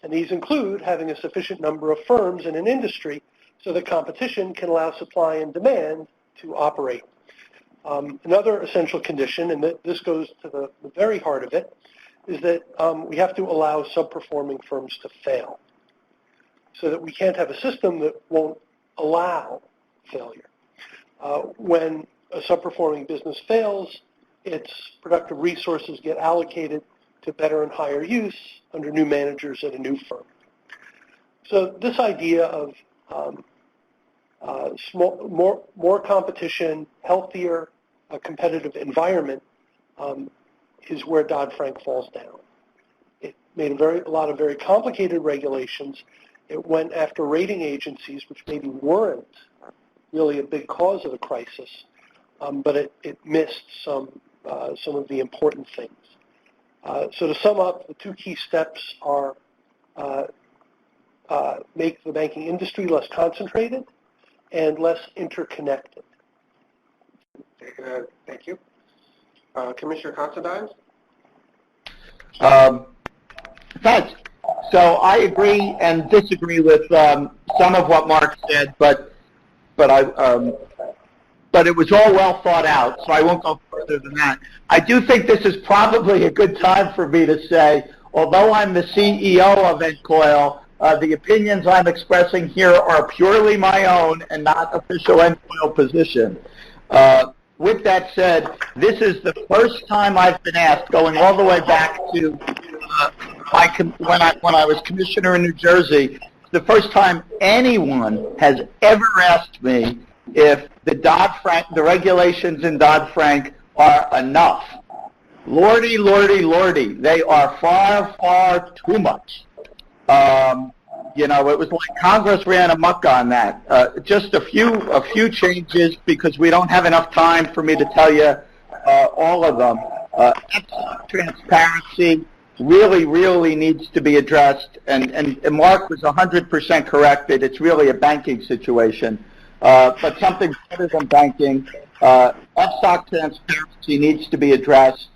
And these include having a sufficient number of firms in an industry so that competition can allow supply and demand to operate. Another essential condition, and this goes to the very heart of it, is that we have to allow sub-performing firms to fail, so that we can't have a system that won't allow failure. When a sub-performing business fails, its productive resources get allocated to better and higher use under new managers at a new firm. So this idea of more competition, healthier, competitive environment is where Dodd-Frank falls down. It made a lot of very complicated regulations. It went after rating agencies, which maybe weren't really a big cause of the crisis, but it missed some of the important things. So to sum up, the two key steps are make the banking industry less concentrated and less interconnected. Thank you. Commissioner Considine? Thanks. So I agree and disagree with some of what Mark said, but it was all well thought out, so I won't go further than that. I do think this is probably a good time for me to say, although I'm the CEO of NCOIL, the opinions I'm expressing here are purely my own and not official NCOIL position. With that said, this is the first time I've been asked, going all the way back to when I was commissioner in New Jersey, the first time anyone has ever asked me if the regulations in Dodd-Frank are enough. Lordy, lordy, lordy, they are far, far too much. It was like Congress ran amok on that. Just a few changes, because we don't have enough time for me to tell you all of them. Transparency really, really needs to be addressed, and Mark was 100% correct that it's really a banking situation. But something better than banking, FSOC transparency needs to be addressed.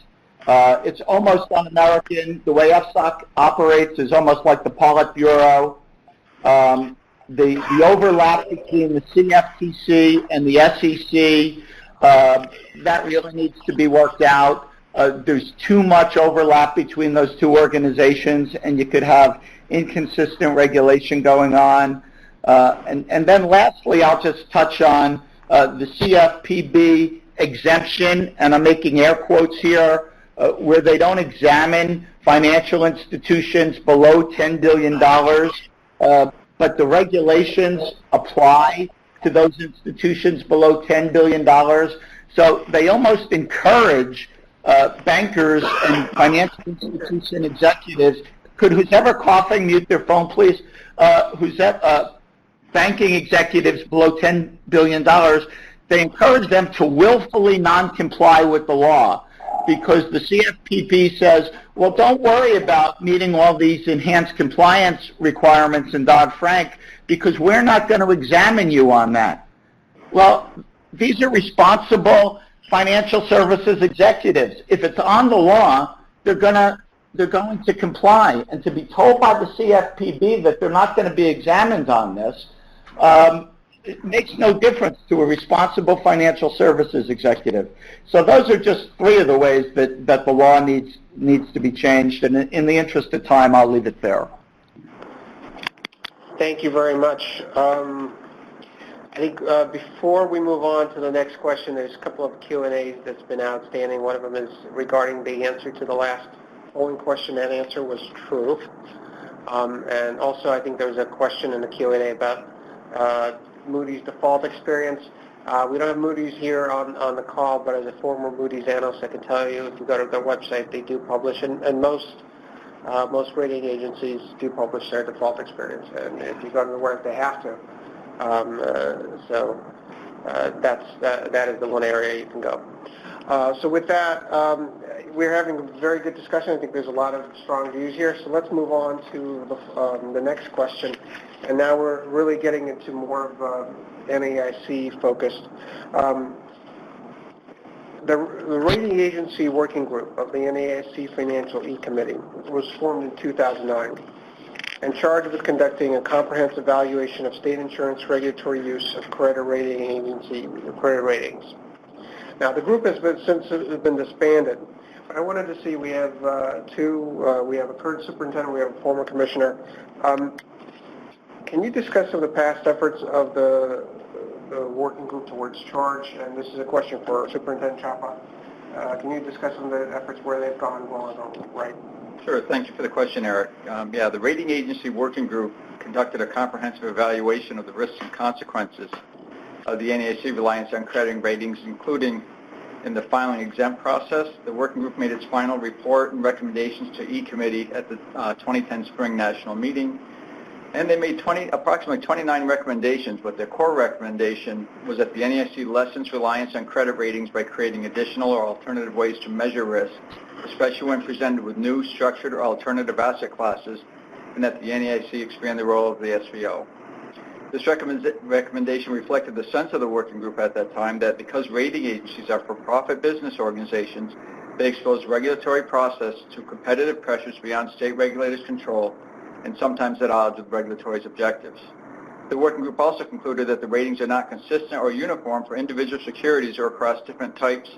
It's almost un-American. The way FSOC operates is almost like the Politburo. The overlap between the CFTC and the SEC, that really needs to be worked out. There's too much overlap between those two organizations, and you could have inconsistent regulation going on. And then lastly, I'll just touch on the CFPB exemption, and I'm making air quotes here, where they don't examine financial institutions below $10 billion, but the regulations apply to those institutions below $10 billion. So they almost encourage bankers and financial institution executives. Could who's ever coughing mute their phone, please? Banking executives below $10 billion, they encourage them to willfully non-comply with the law, because the CFPB says, well, don't worry about meeting all these enhanced compliance requirements in Dodd-Frank, because we're not going to examine you on that. Well, these are responsible financial services executives. If it's on the law, they're going to comply. And to be told by the CFPB that they're not going to be examined on this, it makes no difference to a responsible financial services executive. So those are just three of the ways that the law needs to be changed. And in the interest of time, I'll leave it there. Thank you very much. I think before we move on to the next question, there's a couple of Q&As that's been outstanding. One of them is regarding the answer to the last polling question. That answer was true. And also, I think there was a question in the Q&A about Moody's default experience. We don't have Moody's here on the call, but as a former Moody's analyst, I can tell you, if you go to their website, they do publish, and most rating agencies do publish their default experience. And if you go to the web, they have to. That is the one area you can go. So with that, we're having a very good discussion. I think there's a lot of strong views here. So let's move on to the next question. And now we're really getting into more of NAIC focused. The rating agency working group of the NAIC Financial E-Committee was formed in 2009 and charged with conducting a comprehensive evaluation of state insurance regulatory use of credit rating agency credit ratings. Now, the group has since been disbanded, but I wanted to see, we have we have a current superintendent, we have a former commissioner. Can you discuss some of the past efforts of the working group towards charge? And this is a question for Superintendent Chapa. Can you discuss some of the efforts where they've gone well and right? Sure. Thank you for the question, Eric. The Rating Agency Working Group conducted a comprehensive evaluation of the risks and consequences of the NAIC reliance on credit ratings, including in the filing exempt process. The working group made its final report and recommendations to E-Committee at the 2010 Spring National Meeting. And they made approximately 29 recommendations, but their core recommendation was that the NAIC lessens reliance on credit ratings by creating additional or alternative ways to measure risk, especially when presented with new structured or alternative asset classes, and that the NAIC expand the role of the SVO. This recommendation reflected the sense of the working group at that time that because rating agencies are for-profit business organizations, they expose regulatory process to competitive pressures beyond state regulators' control and sometimes at odds with regulatory objectives. The working group also concluded that the ratings are not consistent or uniform for individual securities or across different types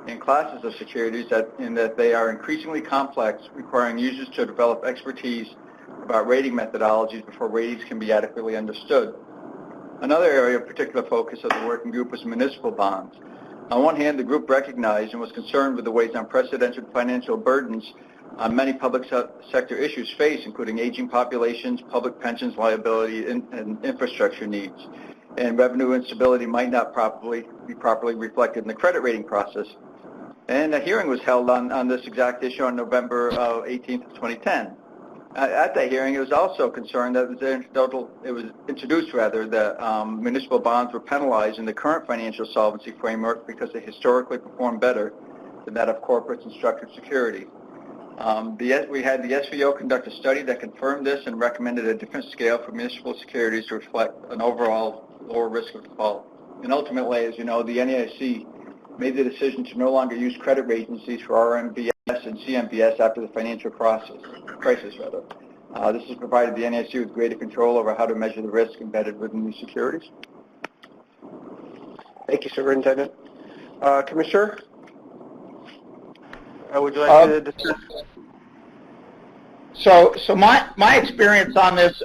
and classes of securities, in that they are increasingly complex, requiring users to develop expertise about rating methodologies before ratings can be adequately understood. Another area of particular focus of the working group was municipal bonds. On one hand, the group recognized and was concerned with the ways unprecedented financial burdens many public sector issues face, including aging populations, public pensions liability, and infrastructure needs. And revenue instability might not be properly reflected in the credit rating process. And a hearing was held on this exact issue on November 18th of 2010. At that hearing, it was also concerned that it was introduced that municipal bonds were penalized in the current financial solvency framework because they historically performed better than that of corporates and structured security. We had the SVO conduct a study that confirmed this and recommended a different scale for municipal securities to reflect an overall lower risk of default. And ultimately, as you know, the NAIC made the decision to no longer use credit agencies for RMBS and CMBS after the financial crisis. This has provided the NAIC with greater control over how to measure the risk embedded within these securities. Thank you, Superintendent. Commissioner? Would you like to discuss? So my experience on this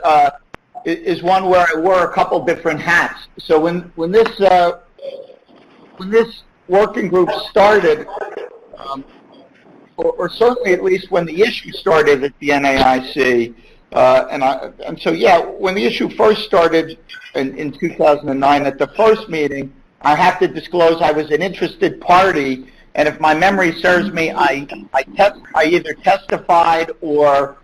is one where I wore a couple different hats. So when this working group started, or certainly at least when the issue started at the NAIC, when the issue first started in 2009 at the first meeting, I have to disclose I was an interested party. And if my memory serves me, I either testified or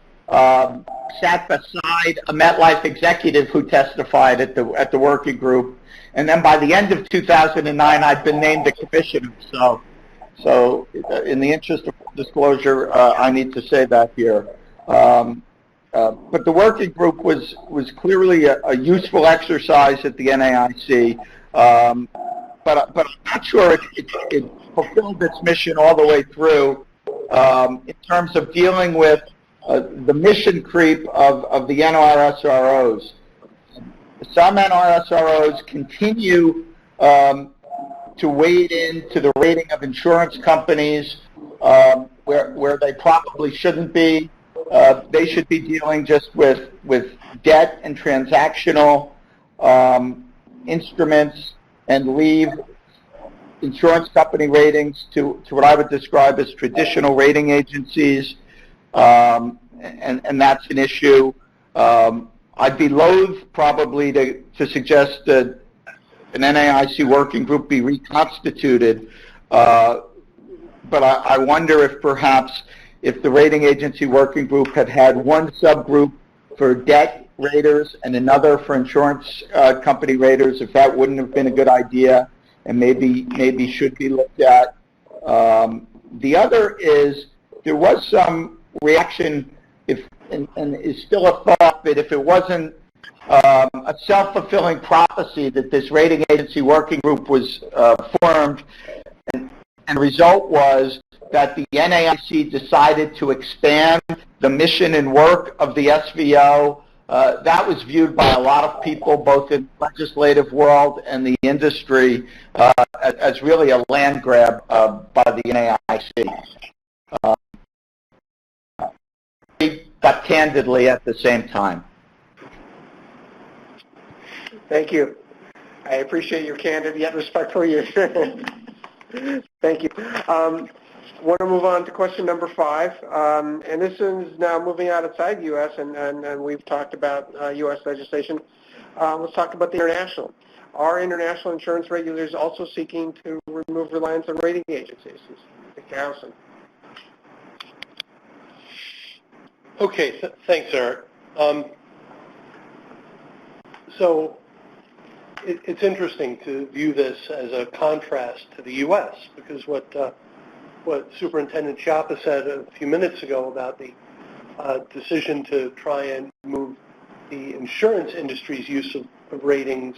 sat beside a MetLife executive who testified at the working group. And then by the end of 2009, I'd been named a commissioner. So in the interest of disclosure, I need to say that here. But the working group was clearly a useful exercise at the NAIC. But I'm not sure it fulfilled its mission all the way through in terms of dealing with the mission creep of the NRSROs. Some NRSROs continue to wade into the rating of insurance companies where they probably shouldn't be. They should be dealing just with debt and transactional instruments and leave insurance company ratings to what I would describe as traditional rating agencies, and that's an issue. I'd be loath probably to suggest that an NAIC working group be reconstituted, but I wonder if perhaps if the rating agency working group had one subgroup for debt raters and another for insurance company raters, if that wouldn't have been a good idea and maybe should be looked at. The other is there was some reaction, and is still a thought, that if it wasn't a self-fulfilling prophecy that this rating agency working group was formed, and the result was that the NAIC decided to expand the mission and work of the SVO. That was viewed by a lot of people, both in the legislative world and the industry, as really a land grab by the NAIC. But candidly at the same time. Thank you. I appreciate your candid yet respectful. Thank you. Want to move on to question number 5, and this is now moving outside the U.S., and we've talked about U.S. legislation. Let's talk about the international. Are international insurance regulators also seeking to remove reliance on rating agencies? Mr. Harrison. Okay, thanks, Eric. So it's interesting to view this as a contrast to the U.S. because what Superintendent Chiappa said a few minutes ago about the decision to try and move the insurance industry's use of ratings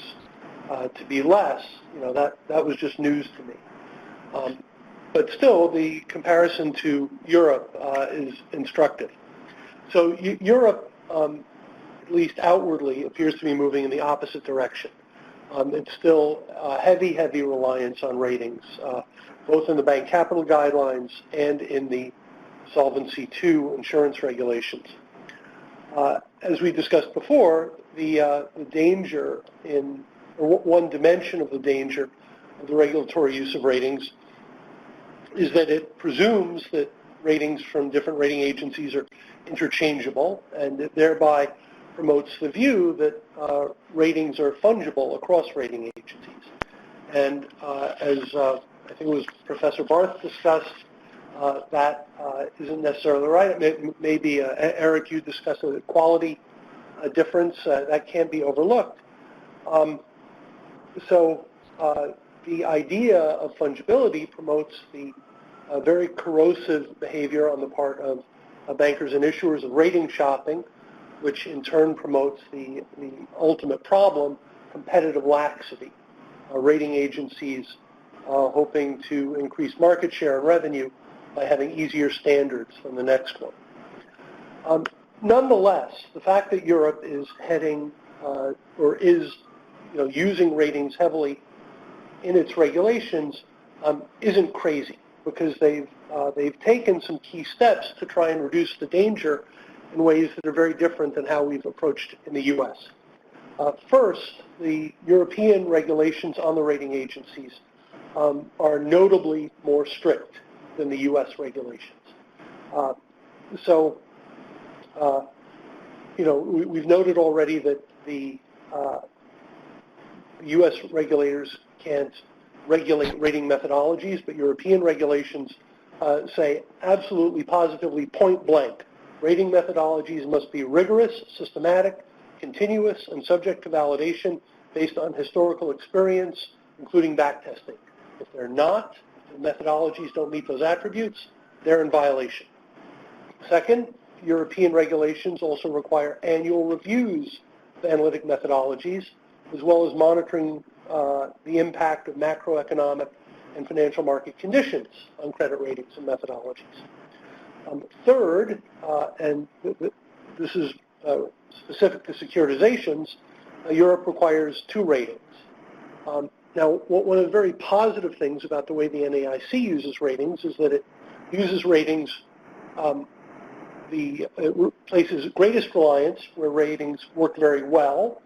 to be less, that was just news to me. But still, the comparison to Europe is instructive. So Europe, at least outwardly, appears to be moving in the opposite direction. It's still heavy reliance on ratings, both in the bank capital guidelines and in the Solvency II insurance regulations. As we discussed before, the danger one dimension of the danger of the regulatory use of ratings is that it presumes that ratings from different rating agencies are interchangeable, and it thereby promotes the view that ratings are fungible across rating agencies. And as I think it was Professor Barth discussed, that isn't necessarily right. Maybe, Eric, you discussed a quality difference. That can't be overlooked. So the idea of fungibility promotes the very corrosive behavior on the part of bankers and issuers of rating shopping, which in turn promotes the ultimate problem, competitive laxity. Rating agencies hoping to increase market share and revenue by having easier standards than the next one. Nonetheless, the fact that Europe is heading or is using ratings heavily in its regulations isn't crazy, because they've taken some key steps to try and reduce the danger in ways that are very different than how we've approached in the U.S. First, the European regulations on the rating agencies are notably more strict than the U.S. regulations. We've noted already that the U.S. regulators can't regulate rating methodologies, but European regulations say absolutely, positively, point blank, rating methodologies must be rigorous, systematic, continuous, and subject to validation based on historical experience, including backtesting. If they're not, if the methodologies don't meet those attributes, they're in violation. Second, European regulations also require annual reviews of analytic methodologies, as well as monitoring the impact of macroeconomic and financial market conditions on credit ratings and methodologies. Third, and this is specific to securitizations, Europe requires 2 ratings. Now, one of the very positive things about the way the NAIC uses ratings is that it uses ratings, it places greatest reliance where ratings work very well.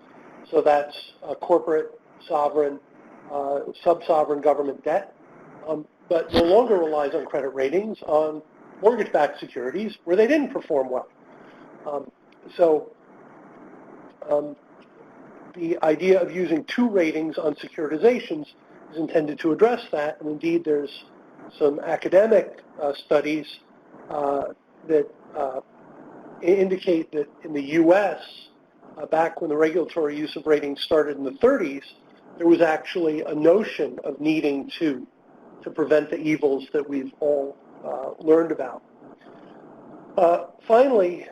So that's corporate sovereign, sub-sovereign government debt, but no longer relies on credit ratings on mortgage-backed securities where they didn't perform well. The idea of using two ratings on securitizations is intended to address that, and indeed there's some academic studies that indicate that in the U.S., back when the regulatory use of ratings started in the 30s, there was actually a notion of needing to prevent the evils that we've all learned about. Finally,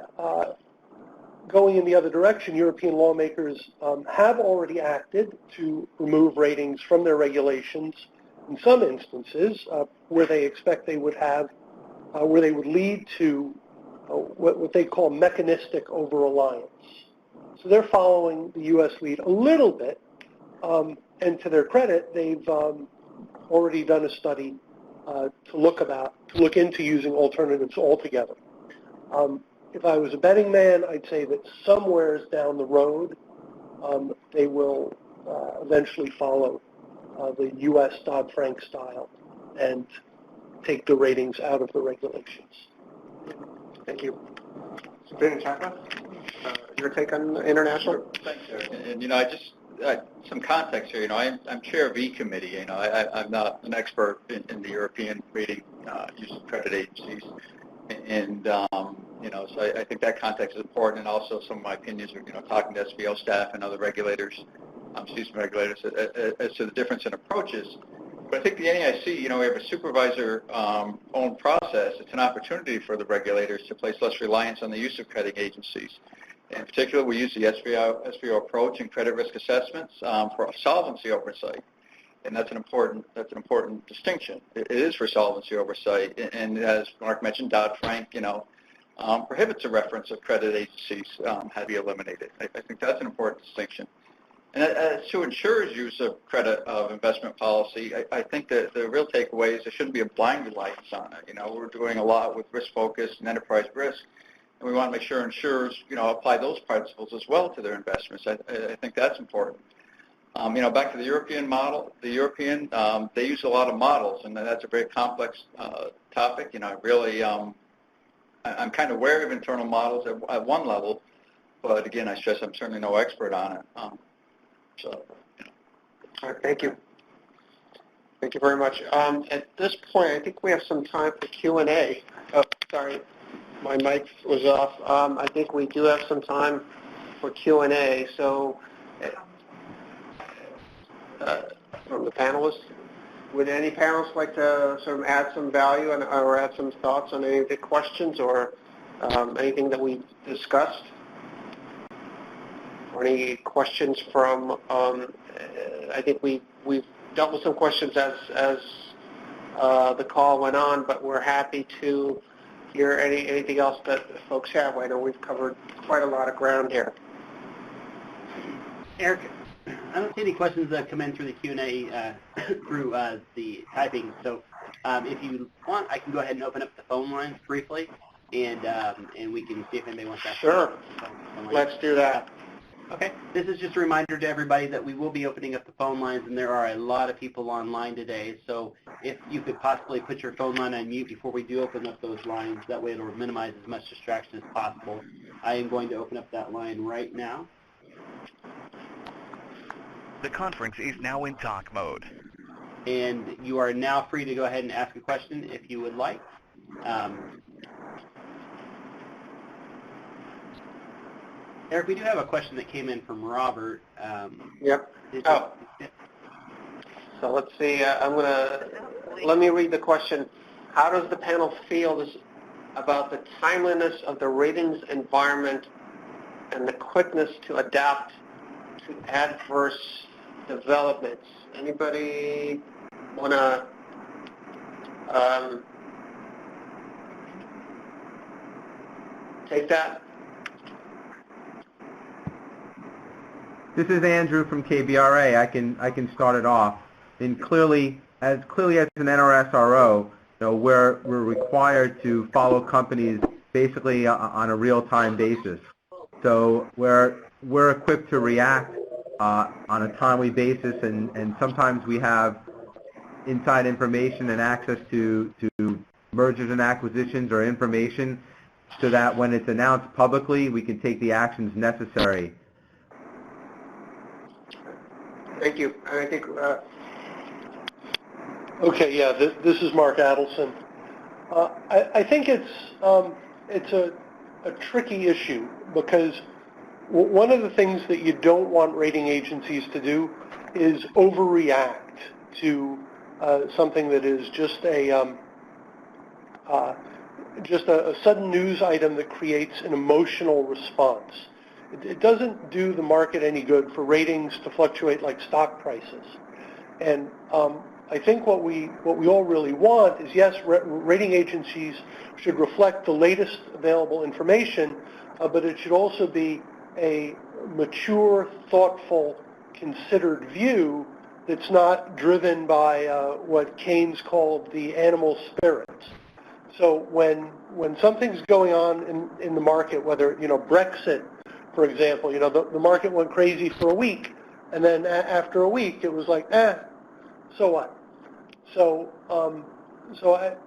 going in the other direction, European lawmakers have already acted to remove ratings from their regulations in some instances where they expect they would have, where they would lead to what they call mechanistic over-reliance. So they're following the U.S. lead a little bit, and to their credit, they've already done a study to look into using alternatives altogether. If I was a betting man, I'd say that somewhere down the road, they will eventually follow the U.S. Dodd-Frank style and take the ratings out of the regulations. Thank you. Superintendent Chapman, your take on international? Thanks, Eric. And I just some context here. I'm chair of E-Committee. I'm not an expert in the European rating use of credit agencies, and so I think that context is important. And also, some of my opinions are talking to SBO staff and other regulators, seasoned regulators, as to the difference in approaches. But I think the NAIC, we have a supervisor-owned process. It's an opportunity for the regulators to place less reliance on the use of credit agencies. In particular, we use the SBO approach in credit risk assessments for solvency oversight, and that's an important distinction. It is for solvency oversight, and as Mark mentioned, Dodd-Frank, prohibits a reference of credit agencies had to be eliminated. I think that's an important distinction. And as to insurers' use of credit of investment policy, I think that the real takeaway is there shouldn't be a blind reliance on it. We're doing a lot with risk focus and enterprise risk, and we want to make sure insurers, apply those principles as well to their investments. I think that's important. Back to the European model, they use a lot of models, and that's a very complex topic. I'm kind of aware of internal models at one level, but again, I stress I'm certainly no expert on it. All right, thank you. Thank you very much. At this point, I think we have some time for Q&A. Oh, sorry, my mic was off. I think we do have some time for Q&A. So, from the panelists, would any panelists like to sort of add some value or add some thoughts on any of the questions or anything that we discussed? Or any questions from, I think we've dealt with some questions as the call went on, but we're happy to hear anything else that folks have. I know we've covered quite a lot of ground here. Eric, I don't see any questions that come in through the Q&A through the typing. So if you want, I can go ahead and open up the phone lines briefly, and we can see if anybody wants to ask. Sure. Let's do that. Okay. This is just a reminder to everybody that we will be opening up the phone lines, and there are a lot of people online today. So if you could possibly put your phone line on mute before we do open up those lines, that way it'll minimize as much distraction as possible. I am going to open up that line right now. The conference is now in talk mode. And you are now free to go ahead and ask a question if you would like. Eric, we do have a question that came in from Robert. Yep. So let's see. Let me read the question. How does the panel feel about the timeliness of the ratings environment and the quickness to adapt to adverse developments? Anybody want to take that? This is Andrew from KBRA. I can start it off. And clearly as an NRSRO, we're required to follow companies basically on a real-time basis. So we're equipped to react on a timely basis, and sometimes we have inside information and access to mergers and acquisitions or information so that when it's announced publicly, we can take the actions necessary. Thank you. I think, Okay, yeah, this is Mark Adelson. I think it's a tricky issue because one of the things that you don't want rating agencies to do is overreact to something that is just a sudden news item that creates an emotional response. It doesn't do the market any good for ratings to fluctuate like stock prices. And I think what we all really want is, yes, rating agencies should reflect the latest available information, but it should also be a mature, thoughtful, considered view that's not driven by what Keynes called the animal spirits. So when something's going on in the market, whether, Brexit, for example, the market went crazy for a week, and then after a week it was like, so what? So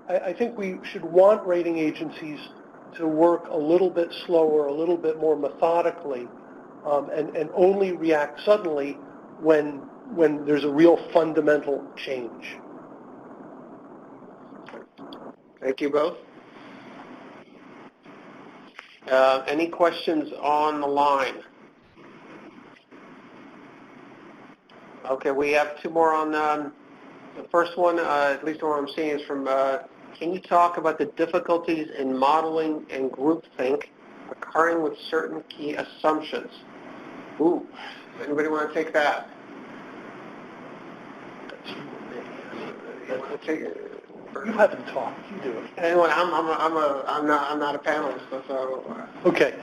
I think we should want rating agencies to work a little bit slower, a little bit more methodically, and only react suddenly when there's a real fundamental change. thank you both. Any questions on the line? Okay, we have two more on the first one, at least what I'm seeing is from, can you talk about the difficulties in modeling and groupthink occurring with certain key assumptions? Ooh, anybody want to take that? You haven't talked. You do it. Anyway, I'm not a panelist, so. Okay.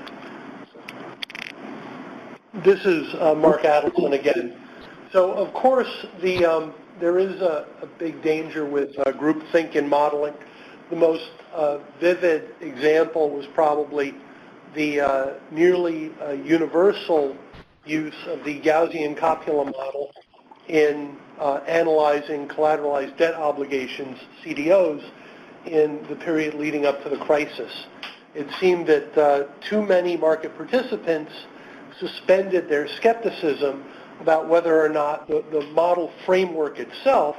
This is Mark Adelson again. So, of course, there is a big danger with groupthink in modeling. The most vivid example was probably the nearly universal use of the Gaussian-Coppola model in analyzing collateralized debt obligations, CDOs, in the period leading up to the crisis. It seemed that too many market participants suspended their skepticism about whether or not the model framework itself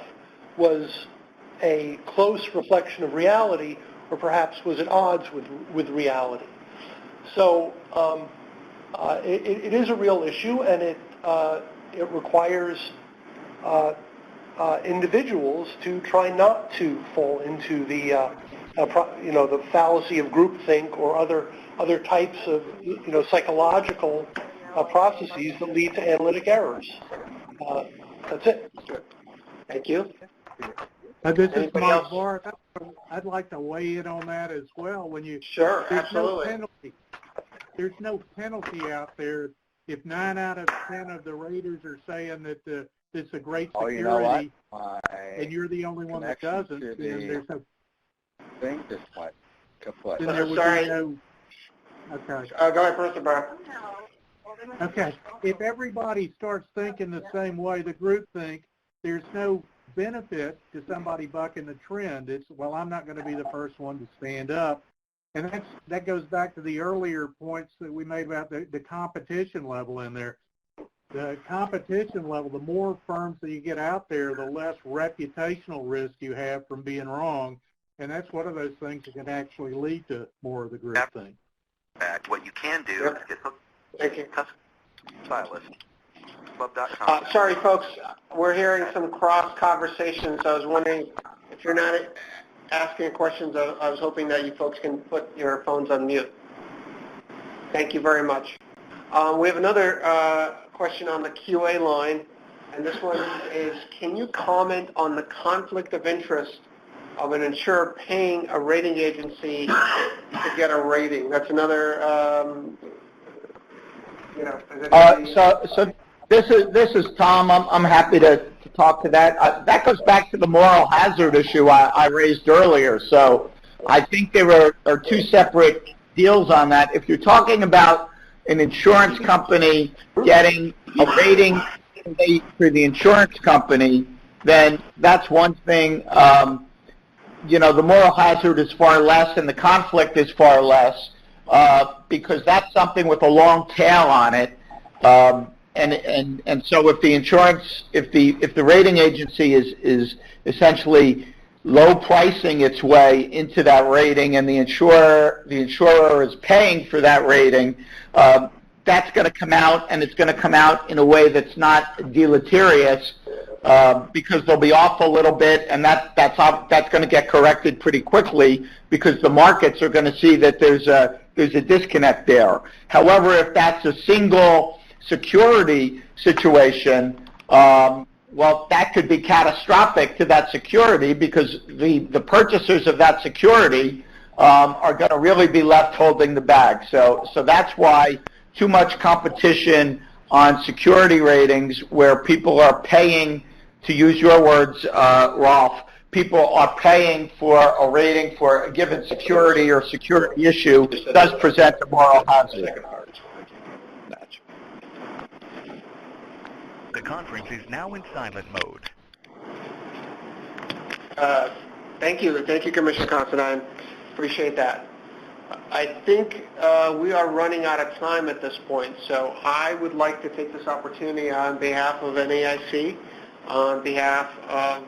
was a close reflection of reality or perhaps was at odds with reality. So it is a real issue, and it requires individuals to try not to fall into the fallacy of groupthink or other types of psychological processes that lead to analytic errors. That's it. Thank you. This is Anybody Mark else? Barth. I'd like to weigh in on that as well. When you Sure, there's absolutely. No penalty. There's no penalty out there if 9 out of 10 of the raters are saying that it's a great security, you know what? and you're the only one that doesn't, then there's no. Thing just went kaput. Then there would Sorry. be no. Okay. Go ahead, Professor Barth. Okay. If everybody starts thinking the same way the group think, there's no benefit to somebody bucking the trend. It's, well, I'm not going to be the first one to stand up. And that goes back to the earlier points that we made about the competition level in there. The competition level, the more firms that you get out there, the less reputational risk you have from being wrong. And that's one of those things that can actually lead to more of the group thing. What you can do is get hooked Thank you. stylist. Club.com. Sorry, folks. We're hearing some cross conversations. I was wondering if you're not asking questions. I was hoping that you folks can put your phones on mute. Thank you very much. We have another question on the QA line, and this one is, can you comment on the conflict of interest of an insurer paying a rating agency to get a rating? That's another, So this is Tom. I'm happy to talk to that. That goes back to the moral hazard issue I raised earlier. So I think there are two separate deals on that. If you're talking about an insurance company getting a rating for the insurance company, then that's one thing. You know, the moral hazard is far less and the conflict is far less, because that's something with a long tail on it. And so if the insurance, if the rating agency is essentially low pricing its way into that rating, and the insurer is paying for that rating, that's going to come out, and it's going to come out in a way that's not deleterious, because they'll be off a little bit, and that's going to get corrected pretty quickly, because the markets are going to see that there's a disconnect there. However, if that's a single security situation, well, that could be catastrophic to that security, because the purchasers of that security are going to really be left holding the bag. So that's why too much competition on security ratings, where people are paying, to use your words, Rolf, people are paying for a rating for a given security or security issue, does present a moral hazard. The conference is now in silent mode. Thank you, Commissioner Considine. Appreciate that. I think we are running out of time at this point, so I would like to take this opportunity on behalf of NAIC, on behalf of